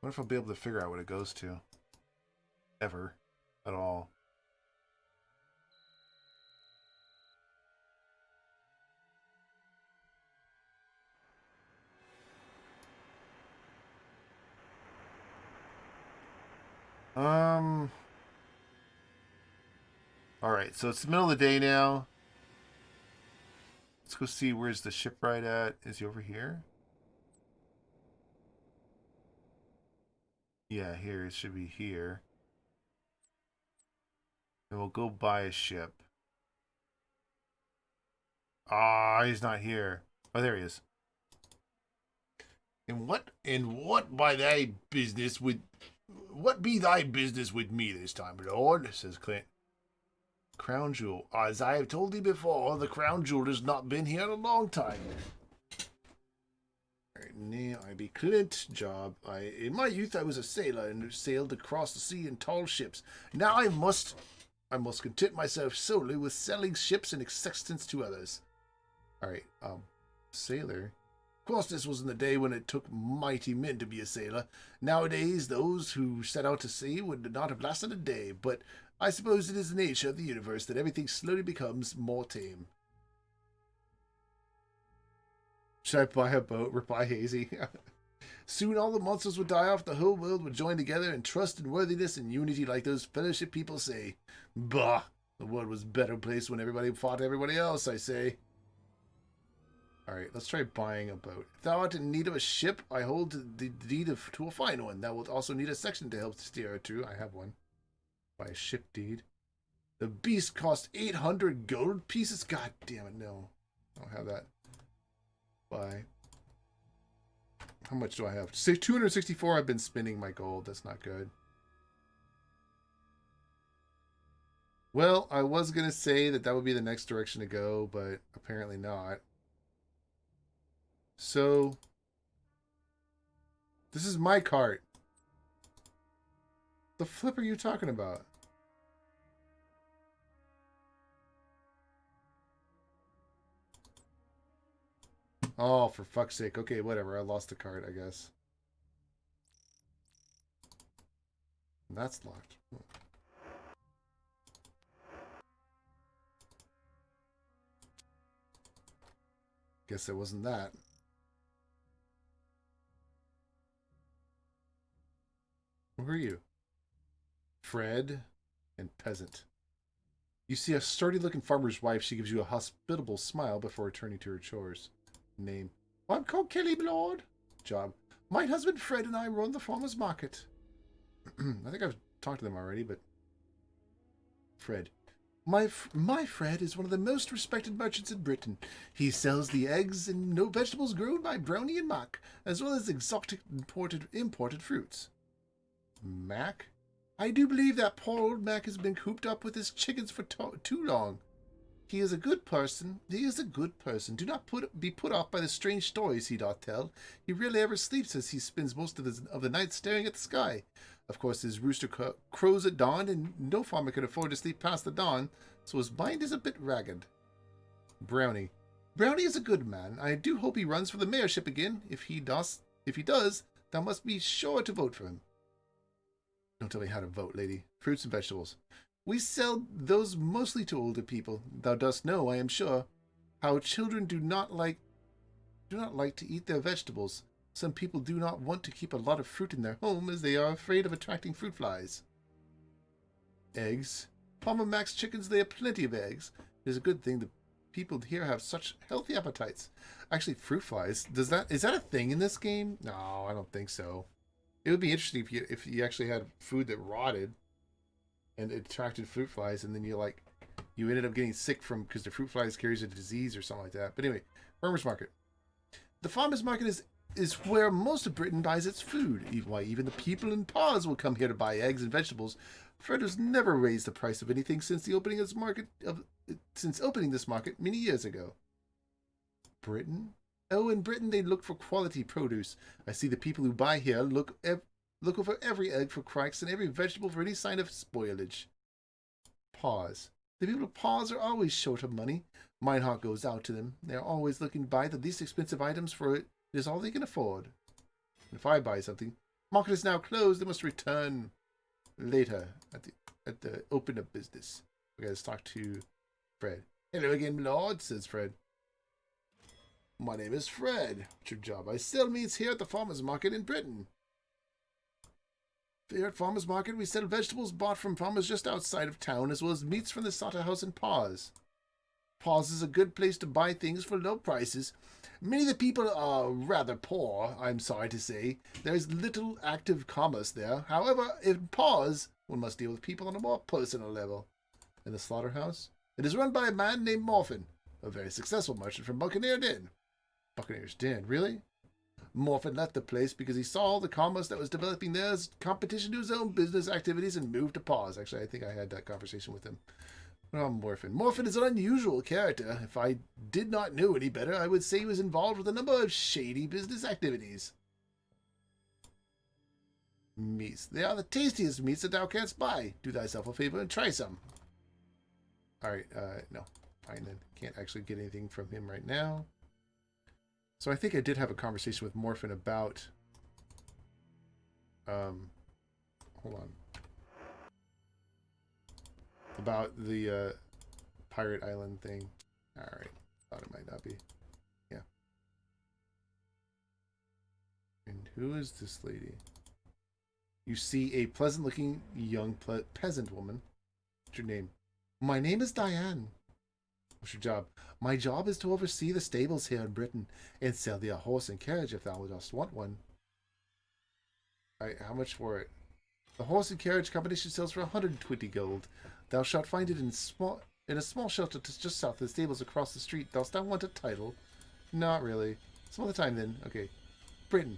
I wonder if I'll be able to figure out what it goes to. Ever. At all. Um. All right, so it's the middle of the day now. Let's go see where's the shipwright at. Is he over here? Yeah, here. It should be here. And we'll go buy a ship. Ah, he's not here. Oh, there he is. And what by thy business with what be thy business with me this time, Lord? Says Clint. Crown Jewel. As I have told thee before, the Crown Jewel has not been here in a long time. Alright, now I be Clint. Job. In my youth I was a sailor and sailed across the sea in tall ships. Now I must content myself solely with selling ships and assistance to others. Alright, sailor. Of course, this was in the day when it took mighty men to be a sailor. Nowadays, those who set out to sea would not have lasted a day, but I suppose it is the nature of the universe that everything slowly becomes more tame. Should I buy a boat? Reply Hazy. Soon all the monsters would die off, the whole world would join together in trust and worthiness and unity like those fellowship people say. Bah! The world was a better place when everybody fought everybody else, I say. Alright, let's try buying a boat. If thou art in need of a ship, I hold the deed to a fine one. Thou wilt also need a section to help steer it to. I have one. Buy a ship deed. The beast cost 800 gold pieces? God damn it, no. I don't have that. Buy. How much do I have? Say 264. I've been spending my gold. That's not good. Well, I was going to say that would be the next direction to go, but apparently not. So, this is my cart. The flip are you talking about? Oh, for fuck's sake. Okay, whatever. I lost the cart, I guess. That's locked. Guess it wasn't that. Who are you? Fred and peasant. You see a sturdy-looking farmer's wife. She gives you a hospitable smile before returning to her chores. Name. I'm called Kelly Blood. Job. My husband Fred and I run the farmer's market. I think I've talked to them already, but... Fred. My Fred is one of the most respected merchants in Britain. He sells the eggs and no vegetables grown by Brownie and Mac, as well as exotic imported fruits. Mac? I do believe that poor old Mac has been cooped up with his chickens for too long. He is a good person. He is a good person. Do not be put off by the strange stories he doth tell. He rarely ever sleeps, as he spends most of the night staring at the sky. Of course, his rooster crows at dawn, and no farmer can afford to sleep past the dawn, so his mind is a bit ragged. Brownie. Brownie is a good man. I do hope he runs for the mayorship again. If he does, thou must be sure to vote for him. Don't tell me how to vote, lady. Fruits and vegetables. We sell those mostly to older people. Thou dost know, I am sure, how children do not like to eat their vegetables. Some people do not want to keep a lot of fruit in their home as they are afraid of attracting fruit flies. Eggs. Farmer Mac's chickens lay plenty of eggs. It is a good thing the people here have such healthy appetites. Actually, fruit flies. Is that a thing in this game? No, I don't think so. It would be interesting if you actually had food that rotted and it attracted fruit flies, and then you ended up getting sick because the fruit flies carries a disease or something like that. But anyway, farmer's market. The farmer's market is where most of Britain buys its food. Even the people in Paws will come here to buy eggs and vegetables. Fred has never raised the price of anything since opening this market many years ago. Britain? Oh, in Britain they look for quality produce. I see the people who buy here look over every egg for cracks and every vegetable for any sign of spoilage. Paws. The people of Paws are always short of money. Mine heart goes out to them. They are always looking to buy the least expensive items, for it is all they can afford. And if I buy something, market is now closed. They must return later at the open of business. Okay, let's talk to Fred. Hello again, Lord, says Fred. My name is Fred. What's your job? I sell meats here at the farmer's market in Britain. Here at Farmer's Market, we sell vegetables bought from farmers just outside of town, as well as meats from the slaughterhouse and Paws. Paws is a good place to buy things for low prices. Many of the people are rather poor, I'm sorry to say. There is little active commerce there. However, in Paws, one must deal with people on a more personal level. In the slaughterhouse, it is run by a man named Morphin, a very successful merchant from Buccaneer Den. Buccaneer's Den, really? Morphin left the place because he saw the commerce that was developing there as competition to his own business activities and moved to Paws. Actually, I think I had that conversation with him. Oh, Morphin. Morphin is an unusual character. If I did not know any better, I would say he was involved with a number of shady business activities. Meats. They are the tastiest meats that thou canst buy. Do thyself a favor and try some. Alright, no. Fine then. Can't actually get anything from him right now. So I think I did have a conversation with Morphin about... hold on. About the Pirate Island thing. Alright. Thought it might not be. Yeah. And who is this lady? You see a pleasant-looking young peasant woman. What's your name? My name is Diane. What's your job? My job is to oversee the stables here in Britain and sell thee a horse and carriage if thou dost want one. How much for it? The horse and carriage competition sells for 120 gold. Thou shalt find it in a small shelter just south of the stables across the street. Dost thou want a title? Not really. Some other time then. Okay. Britain.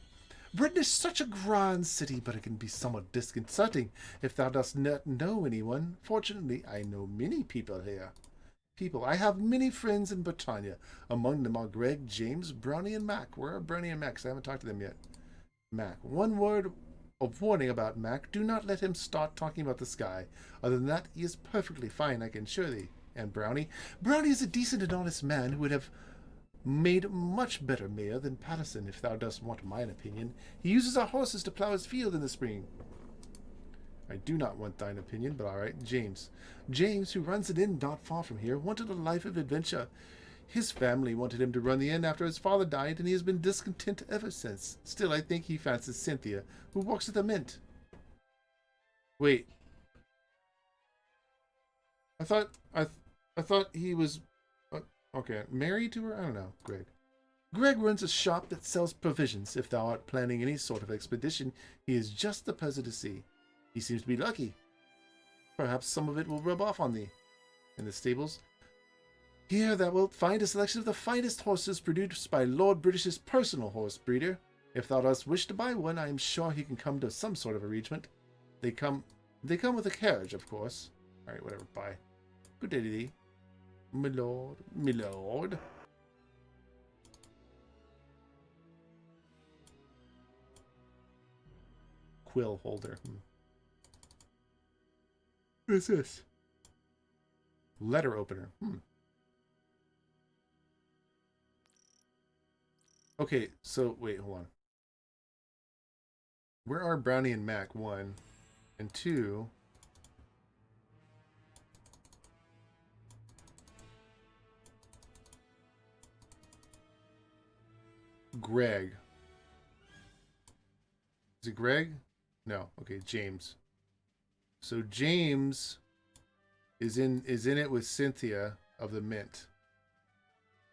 Britain is such a grand city, but it can be somewhat disconcerting if thou dost not know anyone. Fortunately, I know many people here. I have many friends in Britannia. Among them are Greg, James, Brownie, and Mac. Where are Brownie and Mac? I haven't talked to them yet. Mac. One word of warning about Mac. Do not let him start talking about the sky. Other than that, he is perfectly fine, I can assure thee. And Brownie? Brownie is a decent and honest man who would have made much better mayor than Patterson, if thou dost want mine opinion. He uses our horses to plow his field in the spring. I do not want thine opinion, but all right. James. James, who runs an inn not far from here, wanted a life of adventure. His family wanted him to run the inn after his father died, and he has been discontent ever since. Still, I think he fancies Cynthia, who works at the mint. Wait. I thought he was... okay, married to her? I don't know. Greg runs a shop that sells provisions. If thou art planning any sort of expedition, he is just the person to see. He seems to be lucky. Perhaps some of it will rub off on thee. In the stables? Here thou wilt find a selection of the finest horses produced by Lord British's personal horse breeder. If thou dost wish to buy one, I am sure he can come to some sort of arrangement. They come with a carriage, of course. Alright, whatever, bye. Good day to thee. My lord, my lord. Quill holder. What is this? Letter opener. Okay, so wait, hold on. Where are Brownie and Mac? 1 and 2. Greg. Is it Greg? No. Okay, James. So James is in it with Cynthia of the Mint.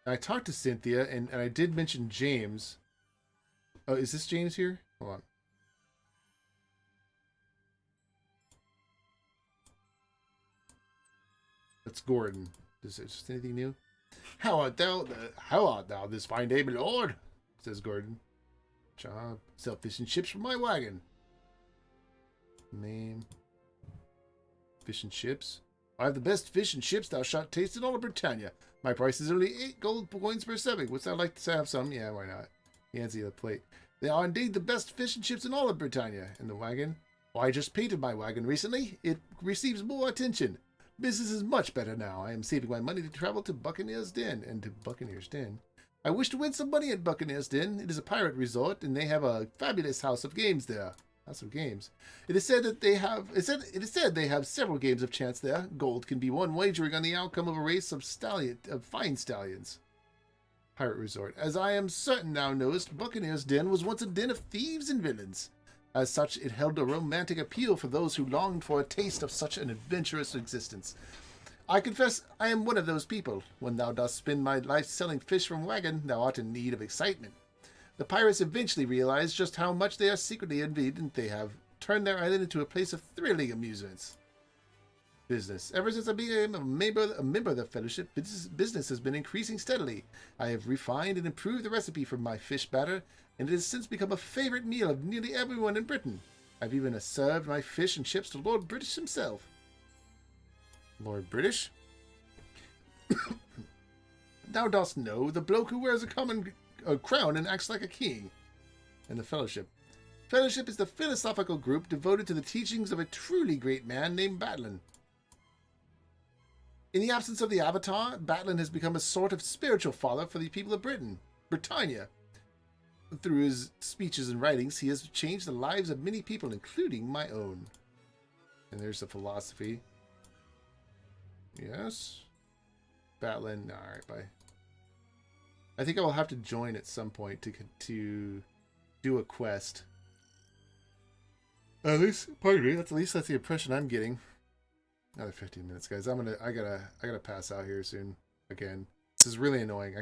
I talked to Cynthia and I did mention James. Oh, is this James here? Hold on. That's Gordon. Is there just anything new? How art thou this fine day, my lord? Says Gordon. Job. Sell fish and chips from my wagon. Name. Fish and chips. I have the best fish and chips thou shalt taste in all of Britannia. My price is only 8 gold coins per serving. Would thou like to have some? Yeah, why not? He hands you the plate. They are indeed the best fish and chips in all of Britannia. In the wagon? Well, I just painted my wagon recently. It receives more attention. Business is much better now. I am saving my money to travel to Buccaneer's Den. And to Buccaneer's Den? I wish to win some money at Buccaneer's Den. It is a pirate resort, and they have a fabulous house of games there. House of games. It is said that they have. It is said they have several games of chance there. Gold can be won wagering on the outcome of a race of fine stallions. Pirate resort. As I am certain thou knowest, Buccaneer's Den was once a den of thieves and villains. As such, it held a romantic appeal for those who longed for a taste of such an adventurous existence. I confess I am one of those people. When thou dost spend my life selling fish from wagon, thou art in need of excitement. The pirates eventually realized just how much they are secretly envied, and they have turned their island into a place of thrilling amusements. Business. Ever since I became a member of the fellowship, business has been increasing steadily. I have refined and improved the recipe for my fish batter, and it has since become a favorite meal of nearly everyone in Britain. I've even served my fish and chips to Lord British himself. Lord British? Thou dost know, the bloke who wears a crown and acts like a king. And the Fellowship. Fellowship is the philosophical group devoted to the teachings of a truly great man named Batlin. In the absence of the Avatar, Batlin has become a sort of spiritual father for the people of Britannia. Through his speeches and writings, he has changed the lives of many people, including my own. And there's the philosophy. Yes. Batlin. Alright, bye. I think I will have to join at some point to do a quest. At least, pardon me, at least that's the impression I'm getting. Another 15 minutes, guys. I gotta pass out here soon. Again. This is really annoying.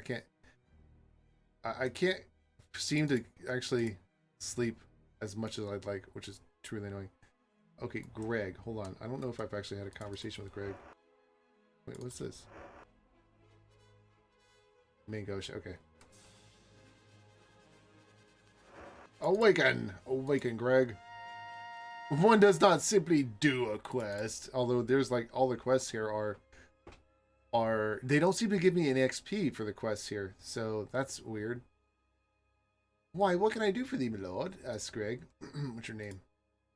I can't seem to actually sleep as much as I'd like, which is truly annoying. Okay, Greg. Hold on. I don't know if I've actually had a conversation with Greg. Wait, what's this? Mango. Okay. Awaken! Awaken, Greg. One does not simply do a quest. Although there's like all the quests here are they don't seem to give me an XP for the quests here. So that's weird. Why, what can I do for thee, my lord? Asked Greg. What's your name?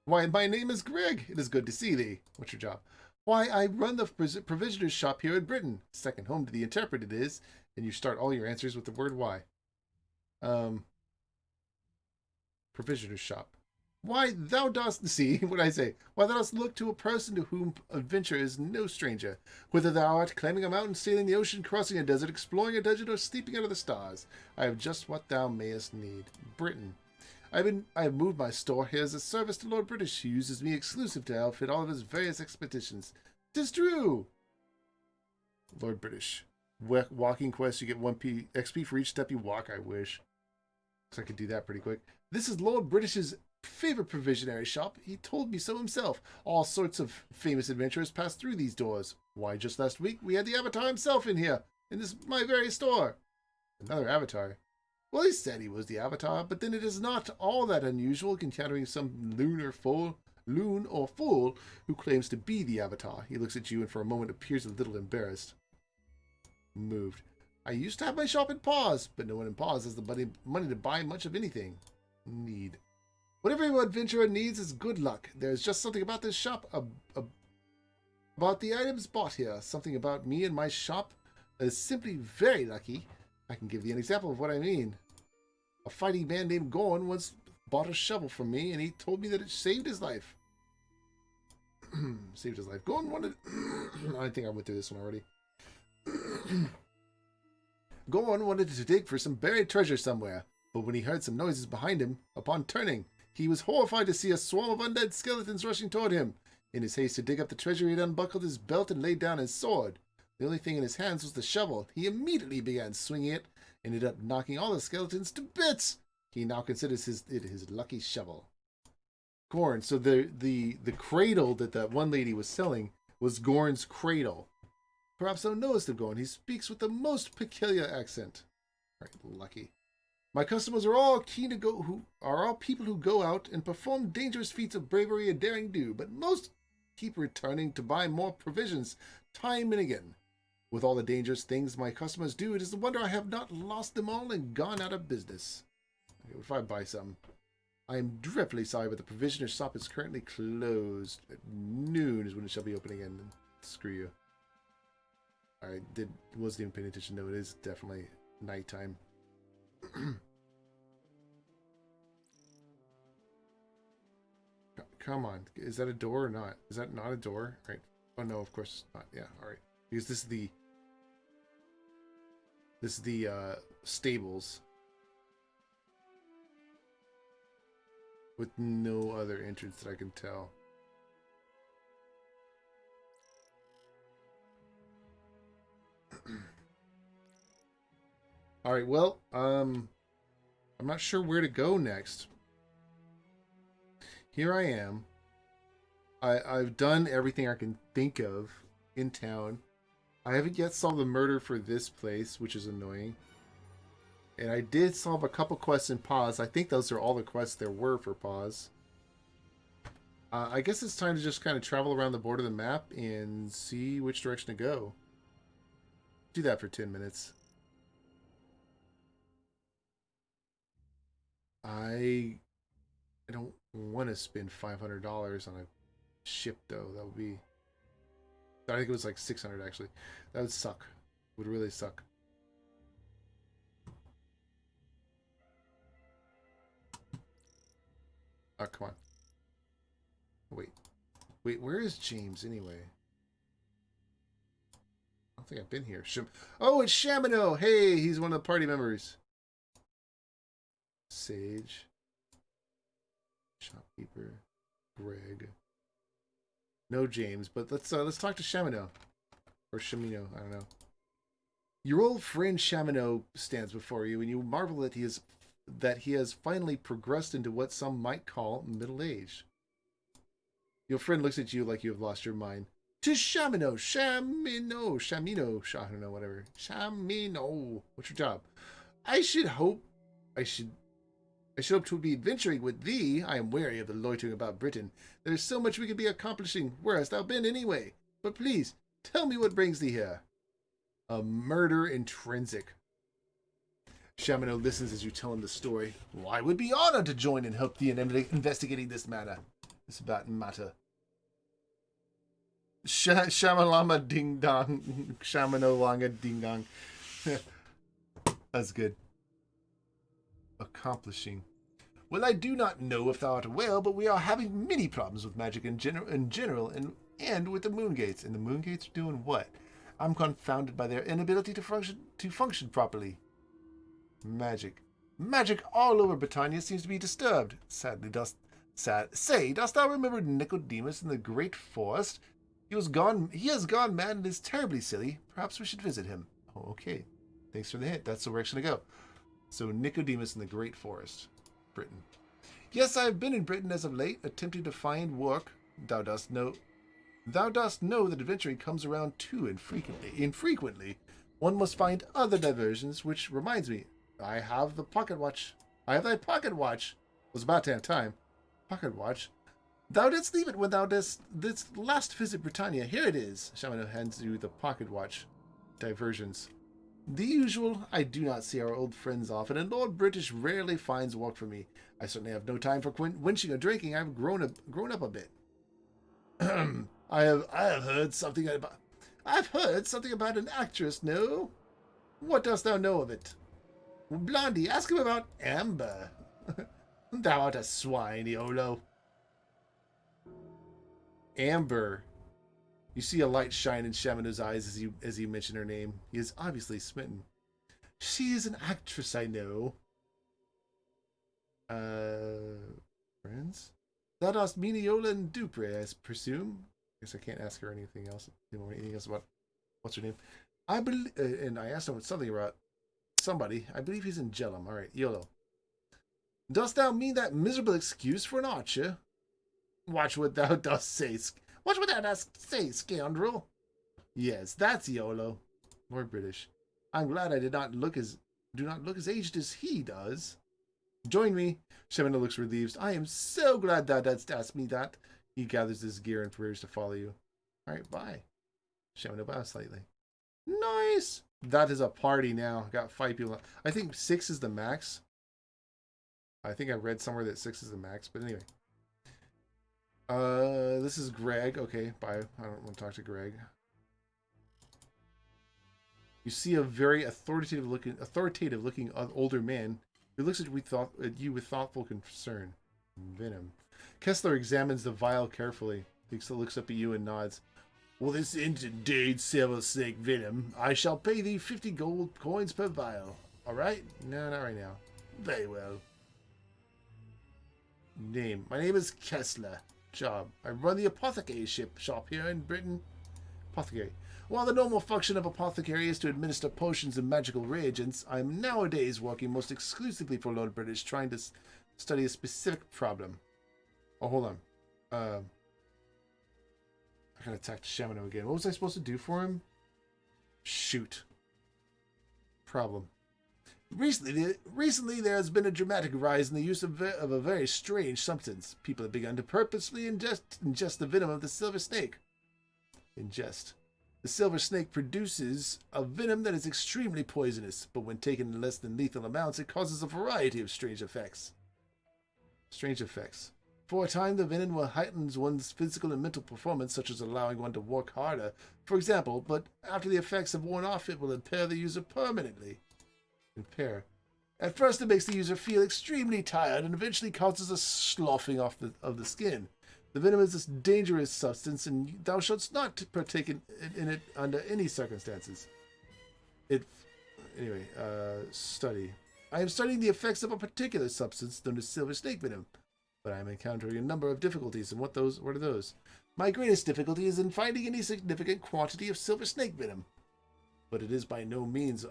Why, my name is Greg. It is good to see thee. What's your job? Why, I run the provisioner's shop here in Britain. Second home to the interpret it is. And you start all your answers with the word why. Provisioner's shop. Why, thou dost see, what I say, why thou dost look to a person to whom adventure is no stranger, whether thou art climbing a mountain, sailing the ocean, crossing a desert, exploring a desert, or sleeping under the stars. I have just what thou mayest need. Britain. I have moved my store here as a service to Lord British, who uses me exclusive to outfit all of his various expeditions. 'Tis true. Lord British. Walking quest, you get 1 XP for each step you walk. I wish. So I could do that pretty quick. This is Lord British's favorite provisionary shop. He told me so himself. All sorts of famous adventurers pass through these doors. Why, just last week we had the Avatar himself in here, in this my very store. Another Avatar. Well, he said he was the Avatar, but then it is not all that unusual encountering some loon or fool who claims to be the Avatar. He looks at you and for a moment appears a little embarrassed. Moved. I used to have my shop in Paws, but no one in Paws has the money to buy much of anything. Need. What every adventurer needs is good luck. There's just something about this shop, about the items bought here, something about me and my shop that is simply very lucky. I can give you an example of what I mean. A fighting man named Gorn once bought a shovel from me, and he told me that it saved his life. Saved his life. Gorn wanted... I think I went through this one already. Gorn wanted to dig for some buried treasure somewhere, but when he heard some noises behind him, upon turning, he was horrified to see a swarm of undead skeletons rushing toward him. In his haste to dig up the treasure, he had unbuckled his belt and laid down his sword. The only thing in his hands was the shovel. He immediately began swinging it, and ended up knocking all the skeletons to bits. He now considers it his lucky shovel. Gorn. So the cradle that that one lady was selling was Gorn's cradle. Perhaps thou knowest of Gorn. He speaks with the most peculiar accent. All right, lucky. My customers are all all people who go out and perform dangerous feats of bravery and daring do, but most keep returning to buy more provisions time and again. With all the dangerous things my customers do, it is a wonder I have not lost them all and gone out of business. Okay, if I buy some. I am dreadfully sorry, but the provisioner's shop is currently closed. At noon is when it shall be open again. Screw you. I wasn't even paying attention. No, it is definitely nighttime. Come on. Is that a door or not? Is that not a door? Right. Oh no, of course not. Yeah, alright. Because this is the stables. with no other entrance that I can tell. All right, well, I'm not sure where to go next. Here I am. I've done everything I can think of in town. I haven't yet solved the murder for this place, which is annoying. And I did solve a couple quests in Paws. I think those are all the quests there were for Paws. I guess it's time to just kind of travel around the border of the map and see which direction to go. Do that for 10 minutes. I don't want to spend $500 on a ship, though. That would be... I think it was like 600 actually. That would suck. It would really suck. Oh, come on. Wait, where is James anyway? I don't think I've been here. Oh, it's Shamino! Hey, he's one of the party members. Sage. Shopkeeper. Greg. No James, but let's talk to Shamino. Or Shamino, I don't know. Your old friend Shamino stands before you, and you marvel that he has finally progressed into what some might call middle age. Your friend looks at you like you have lost your mind. "'Tis Shamino, Shamino, I don't know, whatever. Shamino. What's your job? I should hope to be adventuring with thee. I am weary of the loitering about Britain. There is so much we could be accomplishing. Where hast thou been anyway? But please, tell me what brings thee here." A murder intrinsic. Shamino listens as you tell him the story. "Well, I would be honored to join and help thee in investigating this matter. Shamalama ding dong. Shamino langa ding dong." That's good. Accomplishing. "Well, I do not know if thou art aware, but we are having many problems with magic in general, and with the moon gates." And the moon gates are doing what? I'm confounded by their inability to function properly. Magic all over Britannia seems to be disturbed. Dost thou remember Nicodemus in the Great Forest? He has gone mad and is terribly silly. Perhaps we should visit him. Oh, okay. Thanks for the hint. That's the direction to go. So Nicodemus in the Great Forest, Britain. "Yes, I have been in Britain as of late, attempting to find work. Thou dost know that adventuring comes around too infrequently. One must find other diversions, which reminds me, I have thy pocket watch. It was about to have time. Pocket watch. Thou didst leave it when thou didst last visit Britannia. Here it is." Shamino hands you the pocket watch. Diversions. "The usual. I do not see our old friends often, and Lord British rarely finds work for me. I certainly have no time for wenching or drinking. I've grown up a bit." I've heard something about an actress, no? What dost thou know of it? Blondie, ask him about Amber. Thou art a swine, Iolo. Amber. You see a light shine in Shamino's eyes as you mention her name. He is obviously smitten. "She is an actress, I know." Friends? Thou dost mean Iola and Dupre, I presume? I guess I can't ask her anything else about what's her name. And I asked him something about somebody. I believe he's in Jellum. All right, Iolo. "Dost thou mean that miserable excuse for an archer? Watch what thou dost say. Scoundrel." "Yes, that's Iolo." Lord British. "I'm glad I do not look as aged as he does." "Join me." Shamino looks relieved. "I am so glad thou didst ask me that." He gathers his gear and prepares to follow you. All right, bye. Shamino bows slightly. Nice. That is a party now. Got 5 people. I think 6 is the max. I think I read somewhere that 6 is the max, but anyway. This is Greg. Okay, bye. I don't want to talk to Greg. You see a very authoritative looking older man who looks at you with thoughtful concern. Venom. Kessler examines the vial carefully. He looks up at you and nods. "Well, this is indeed silver snake venom. I shall pay thee 50 gold coins per vial. All right?" "No, not right now." "Very well." Name. My name is Kessler. Job. I run the apothecary shop here in Britain. Apothecary. While the normal function of apothecary is to administer potions and magical reagents, I am nowadays working most exclusively for Lord British, trying to study a specific problem. Oh, hold on. I gotta attack Shamano again. What was I supposed to do for him? Shoot. Problem. Recently, there has been a dramatic rise in the use of a very strange substance. People have begun to purposely ingest the venom of the silver snake. Ingest. The silver snake produces a venom that is extremely poisonous, but when taken in less than lethal amounts, it causes a variety of strange effects. For a time, the venom will heighten one's physical and mental performance, such as allowing one to work harder, for example, but after the effects have worn off, it will impair the user permanently. At first, it makes the user feel extremely tired and eventually causes a sloughing off of the skin. The venom is a dangerous substance, and thou shouldst not partake in it under any circumstances. Study. I am studying the effects of a particular substance known as silver snake venom, but I am encountering a number of difficulties, and what are those? My greatest difficulty is in finding any significant quantity of silver snake venom. But it is by no means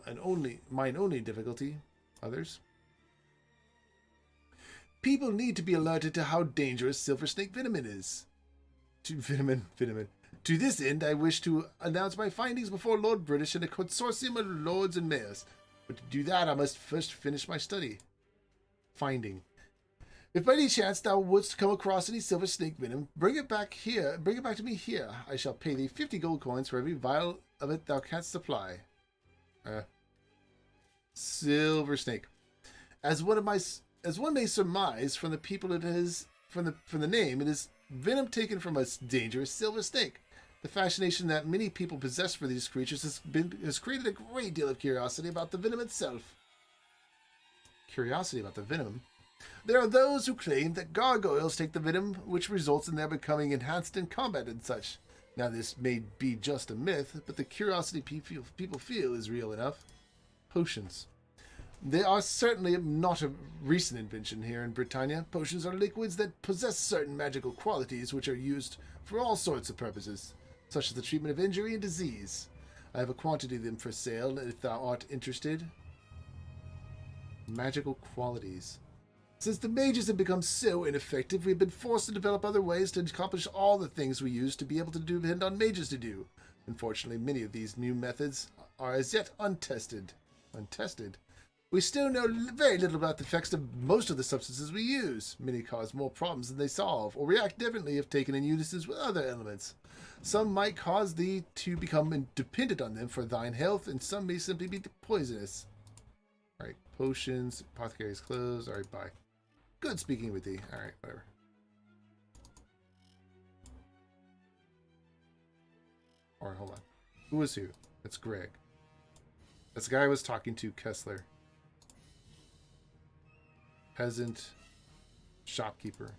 mine only difficulty. Others? People need to be alerted to how dangerous silver snake venom is. To this end, I wish to announce my findings before Lord British and a consortium of lords and mayors. But to do that, I must first finish my study. Finding. If by any chance thou wouldst come across any silver snake venom, bring it back to me here. I shall pay thee 50 gold coins for every vial of it thou canst supply. Silver snake. As one may surmise from the name, it is venom taken from a dangerous silver snake. The fascination that many people possess for these creatures has created a great deal of curiosity about the venom itself. Curiosity about the venom? There are those who claim that gargoyles take the venom, which results in their becoming enhanced in combat and such. Now, this may be just a myth, but the curiosity people feel is real enough. Potions. They are certainly not a recent invention here in Britannia. Potions are liquids that possess certain magical qualities which are used for all sorts of purposes, such as the treatment of injury and disease. I have a quantity of them for sale, if thou art interested. Magical qualities. Since the mages have become so ineffective, we've been forced to develop other ways to accomplish all the things we used to be able to depend on mages to do. Unfortunately, many of these new methods are as yet untested. We still know very little about the effects of most of the substances we use. Many cause more problems than they solve, or react differently if taken in unison with other elements. Some might cause thee to become dependent on them for thine health, and some may simply be poisonous. Alright, potions, apothecary's clothes, alright, bye. Good speaking with thee. Alright, whatever. Alright, hold on. Who was who? That's Greg. That's the guy I was talking to, Kessler. Peasant. Shopkeeper.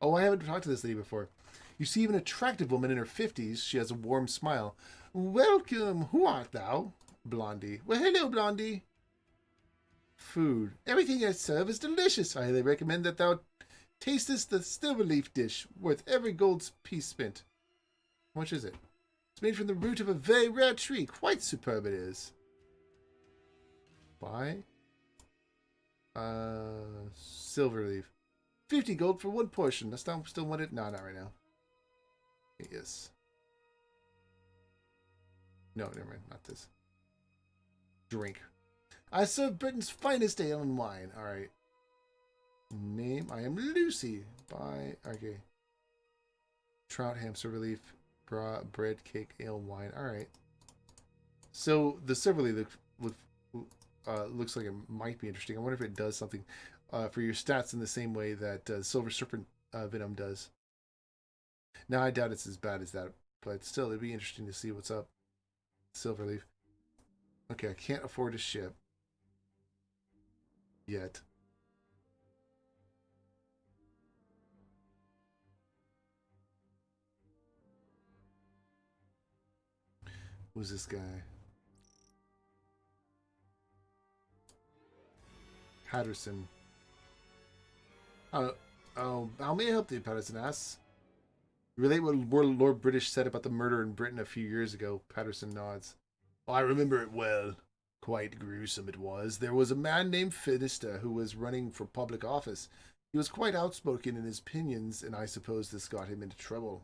Oh, I haven't talked to this lady before. You see an attractive woman in her 50s. She has a warm smile. Welcome. Who art thou? Blondie. Well, hello, Blondie. Food. Everything I serve is delicious. I highly recommend that thou tastest the silver leaf dish, worth every gold piece spent. How much is it? It's made from the root of a very rare tree. Quite superb it is. Buy. Silver leaf. 50 gold for one portion. That's not still want it? No, not right now. Yes. No, never mind. Not this. Drink. I serve Britain's finest ale and wine. Alright. Name. I am Lucy. Buy. Okay. Trout, ham, silver leaf, bread, cake, ale, wine. Alright. So, the silver leaf looks like it might be interesting. I wonder if it does something for your stats in the same way that silver serpent venom does. Now, I doubt it's as bad as that, but still, it'd be interesting to see what's up. Silver leaf. Okay, I can't afford a ship. Yet. Who's this guy? Patterson. Oh, how may I help you, Patterson asks. Relate what Lord British said about the murder in Britain a few years ago. Patterson nods. I remember it well. Quite gruesome it was. There was a man named Finister who was running for public office. He was quite outspoken in his opinions, and I suppose this got him into trouble.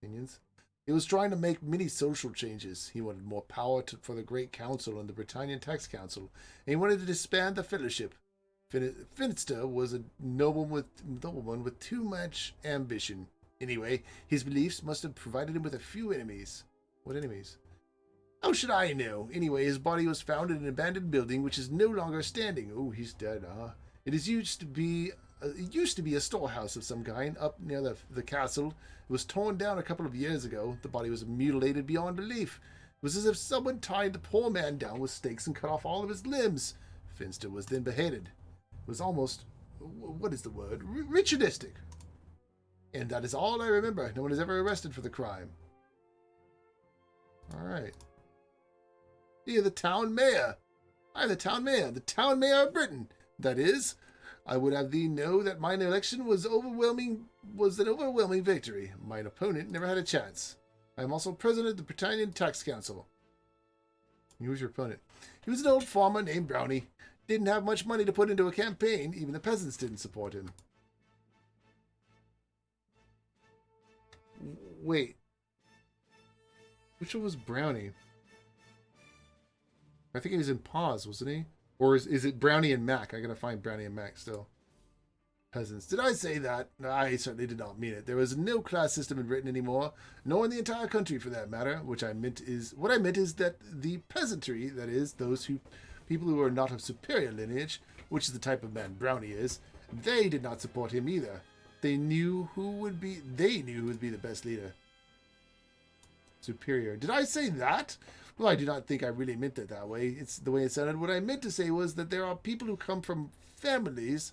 Opinions? He was trying to make many social changes. He wanted more power for the Great Council and the Britannian Tax Council, and he wanted to disband the Fellowship. Finister was a nobleman with too much ambition. Anyway, his beliefs must have provided him with a few enemies. What enemies? How should I know? Anyway, his body was found in an abandoned building which is no longer standing. Oh, he's dead, huh? It used to be a storehouse of some kind up near the castle. It was torn down a couple of years ago. The body was mutilated beyond belief. It was as if someone tied the poor man down with stakes and cut off all of his limbs. Finster was then beheaded. It was almost, what is the word? Ritualistic. And that is all I remember. No one is ever arrested for the crime. All right. You're the town mayor. I'm the town mayor. The town mayor of Britain. That is, I would have thee know that mine election was an overwhelming victory. Mine opponent never had a chance. I am also president of the Britannian Tax Council. Who was your opponent? He was an old farmer named Brownie. Didn't have much money to put into a campaign. Even the peasants didn't support him. Wait. Which one was Brownie? I think he was in Paws, wasn't he? Or is it Brownie and Mac? I gotta find Brownie and Mac still. Peasants. Did I say that? I certainly did not mean it. There was no class system in Britain anymore, nor in the entire country for that matter. What I meant is that the peasantry, that is, people who are not of superior lineage, which is the type of man Brownie is, they did not support him either. They knew who would be the best leader. Superior. Did I say that? Well, I do not think I really meant it that way. It's the way it sounded. What I meant to say was that there are people who come from families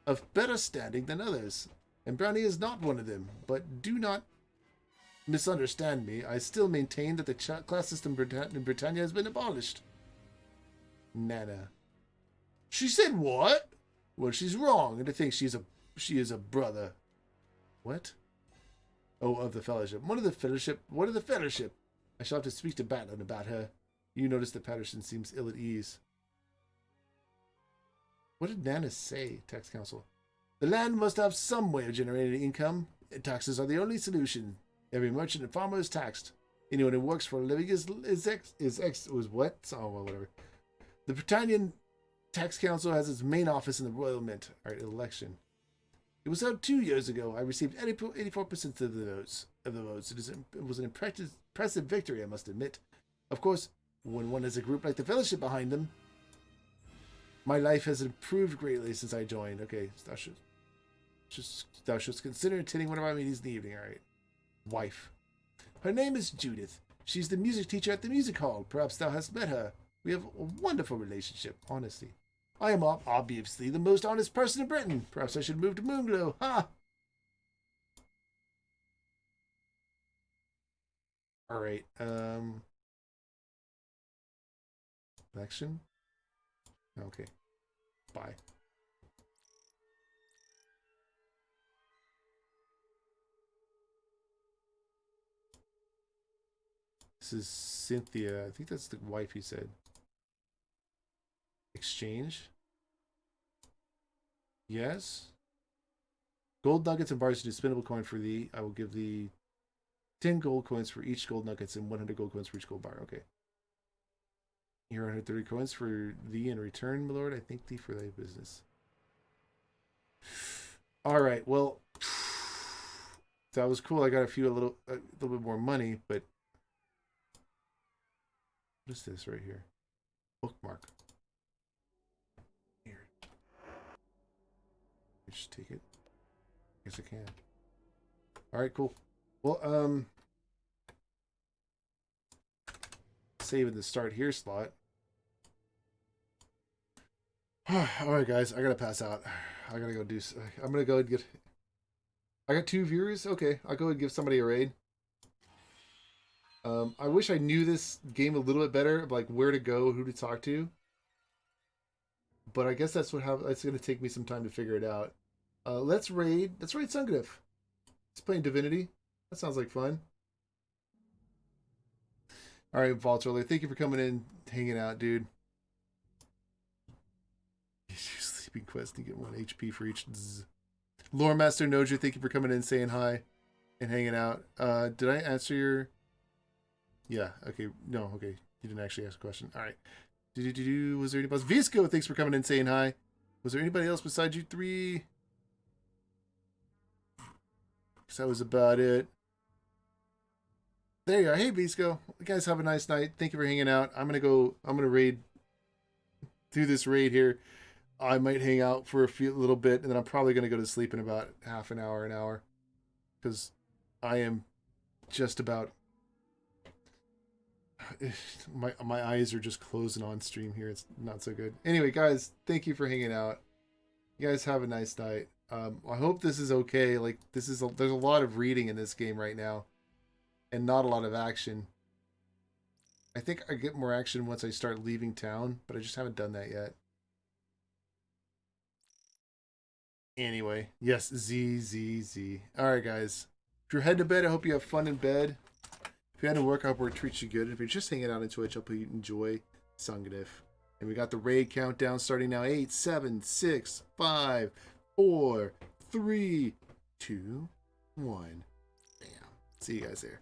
of better standing than others. And Brownie is not one of them. But do not misunderstand me. I still maintain that the class system in Britannia has been abolished. Nana. She said what? Well, she's wrong, and to think she is a brother. What? Oh, of the Fellowship. What of the Fellowship? I shall have to speak to Batlin about her. You notice that Patterson seems ill at ease. What did Nana say, Tax Council? The land must have some way of generating income. Taxes are the only solution. Every merchant and farmer is taxed. Anyone who works for a living is what? Oh, well, whatever. The Britannian Tax Council has its main office in the Royal Mint. All right, election. It was held 2 years ago. I received 84% of the votes. It was an impressive victory, I must admit. Of course, when one has a group like the Fellowship behind them, my life has improved greatly since I joined. Okay, thou shouldst consider attending one of our meetings in the evening. All right. Wife. Her name is Judith. She's the music teacher at the music hall. Perhaps thou hast met her. We have a wonderful relationship. Honesty. I am obviously the most honest person in Britain. Perhaps I should move to Moonglow. Ha! Alright, election? Okay. Bye. This is Cynthia. I think that's the wife he said. Exchange? Yes. Gold nuggets and bars to do spinnable coin for thee. I will give thee 10 gold coins for each gold nuggets and 100 gold coins for each gold bar. Okay. Here are 130 coins for thee in return, my lord. I thank thee for thy business. Alright, well, that was cool. I got a little bit more money, but what is this right here? Bookmark. Just take it. Guess I can. Alright, cool. Well, saving the start here slot. Alright, guys, I gotta pass out. I gotta go do. I'm gonna go and get. I got 2 viewers. Okay, I'll go and give somebody a raid. I wish I knew this game a little bit better, like where to go, who to talk to. But I guess that's what it's going to take me some time to figure it out. Let's raid Sungnif. Let's play Divinity. That sounds like fun. All right, Valtroller, thank you for coming in, hanging out, dude. Sleeping quest, you get 1 HP for each. Lore Master Noju, thank you for coming in, saying hi, and hanging out. Did I answer your? Yeah. Okay. No. Okay. You didn't actually ask a question. All right. Was there anybody else? Visco, thanks for coming in, saying hi. Was there anybody else besides you three? Because that was about it. There you are. Hey, Visco. You guys have a nice night. Thank you for hanging out. I'm gonna raid through this raid here. I might hang out for a little bit, and then I'm probably gonna go to sleep in about half an hour, because I am just about. My eyes are just closing on stream here. It's not so good. Anyway, guys, thank you for hanging out. You guys have a nice night. I hope this is okay. Like, there's a lot of reading in this game right now, and not a lot of action. I think I get more action once I start leaving town, but I just haven't done that yet. Anyway, yes, Z. All right, guys. If you're heading to bed, I hope you have fun in bed. If you had to work, I hope it treats you good. If you're just hanging out on Twitch, I hope you enjoy Sungnif. And we got the raid countdown starting now. 8, 7, 6, 5, 4, 3, 2, 1. Bam. See you guys there.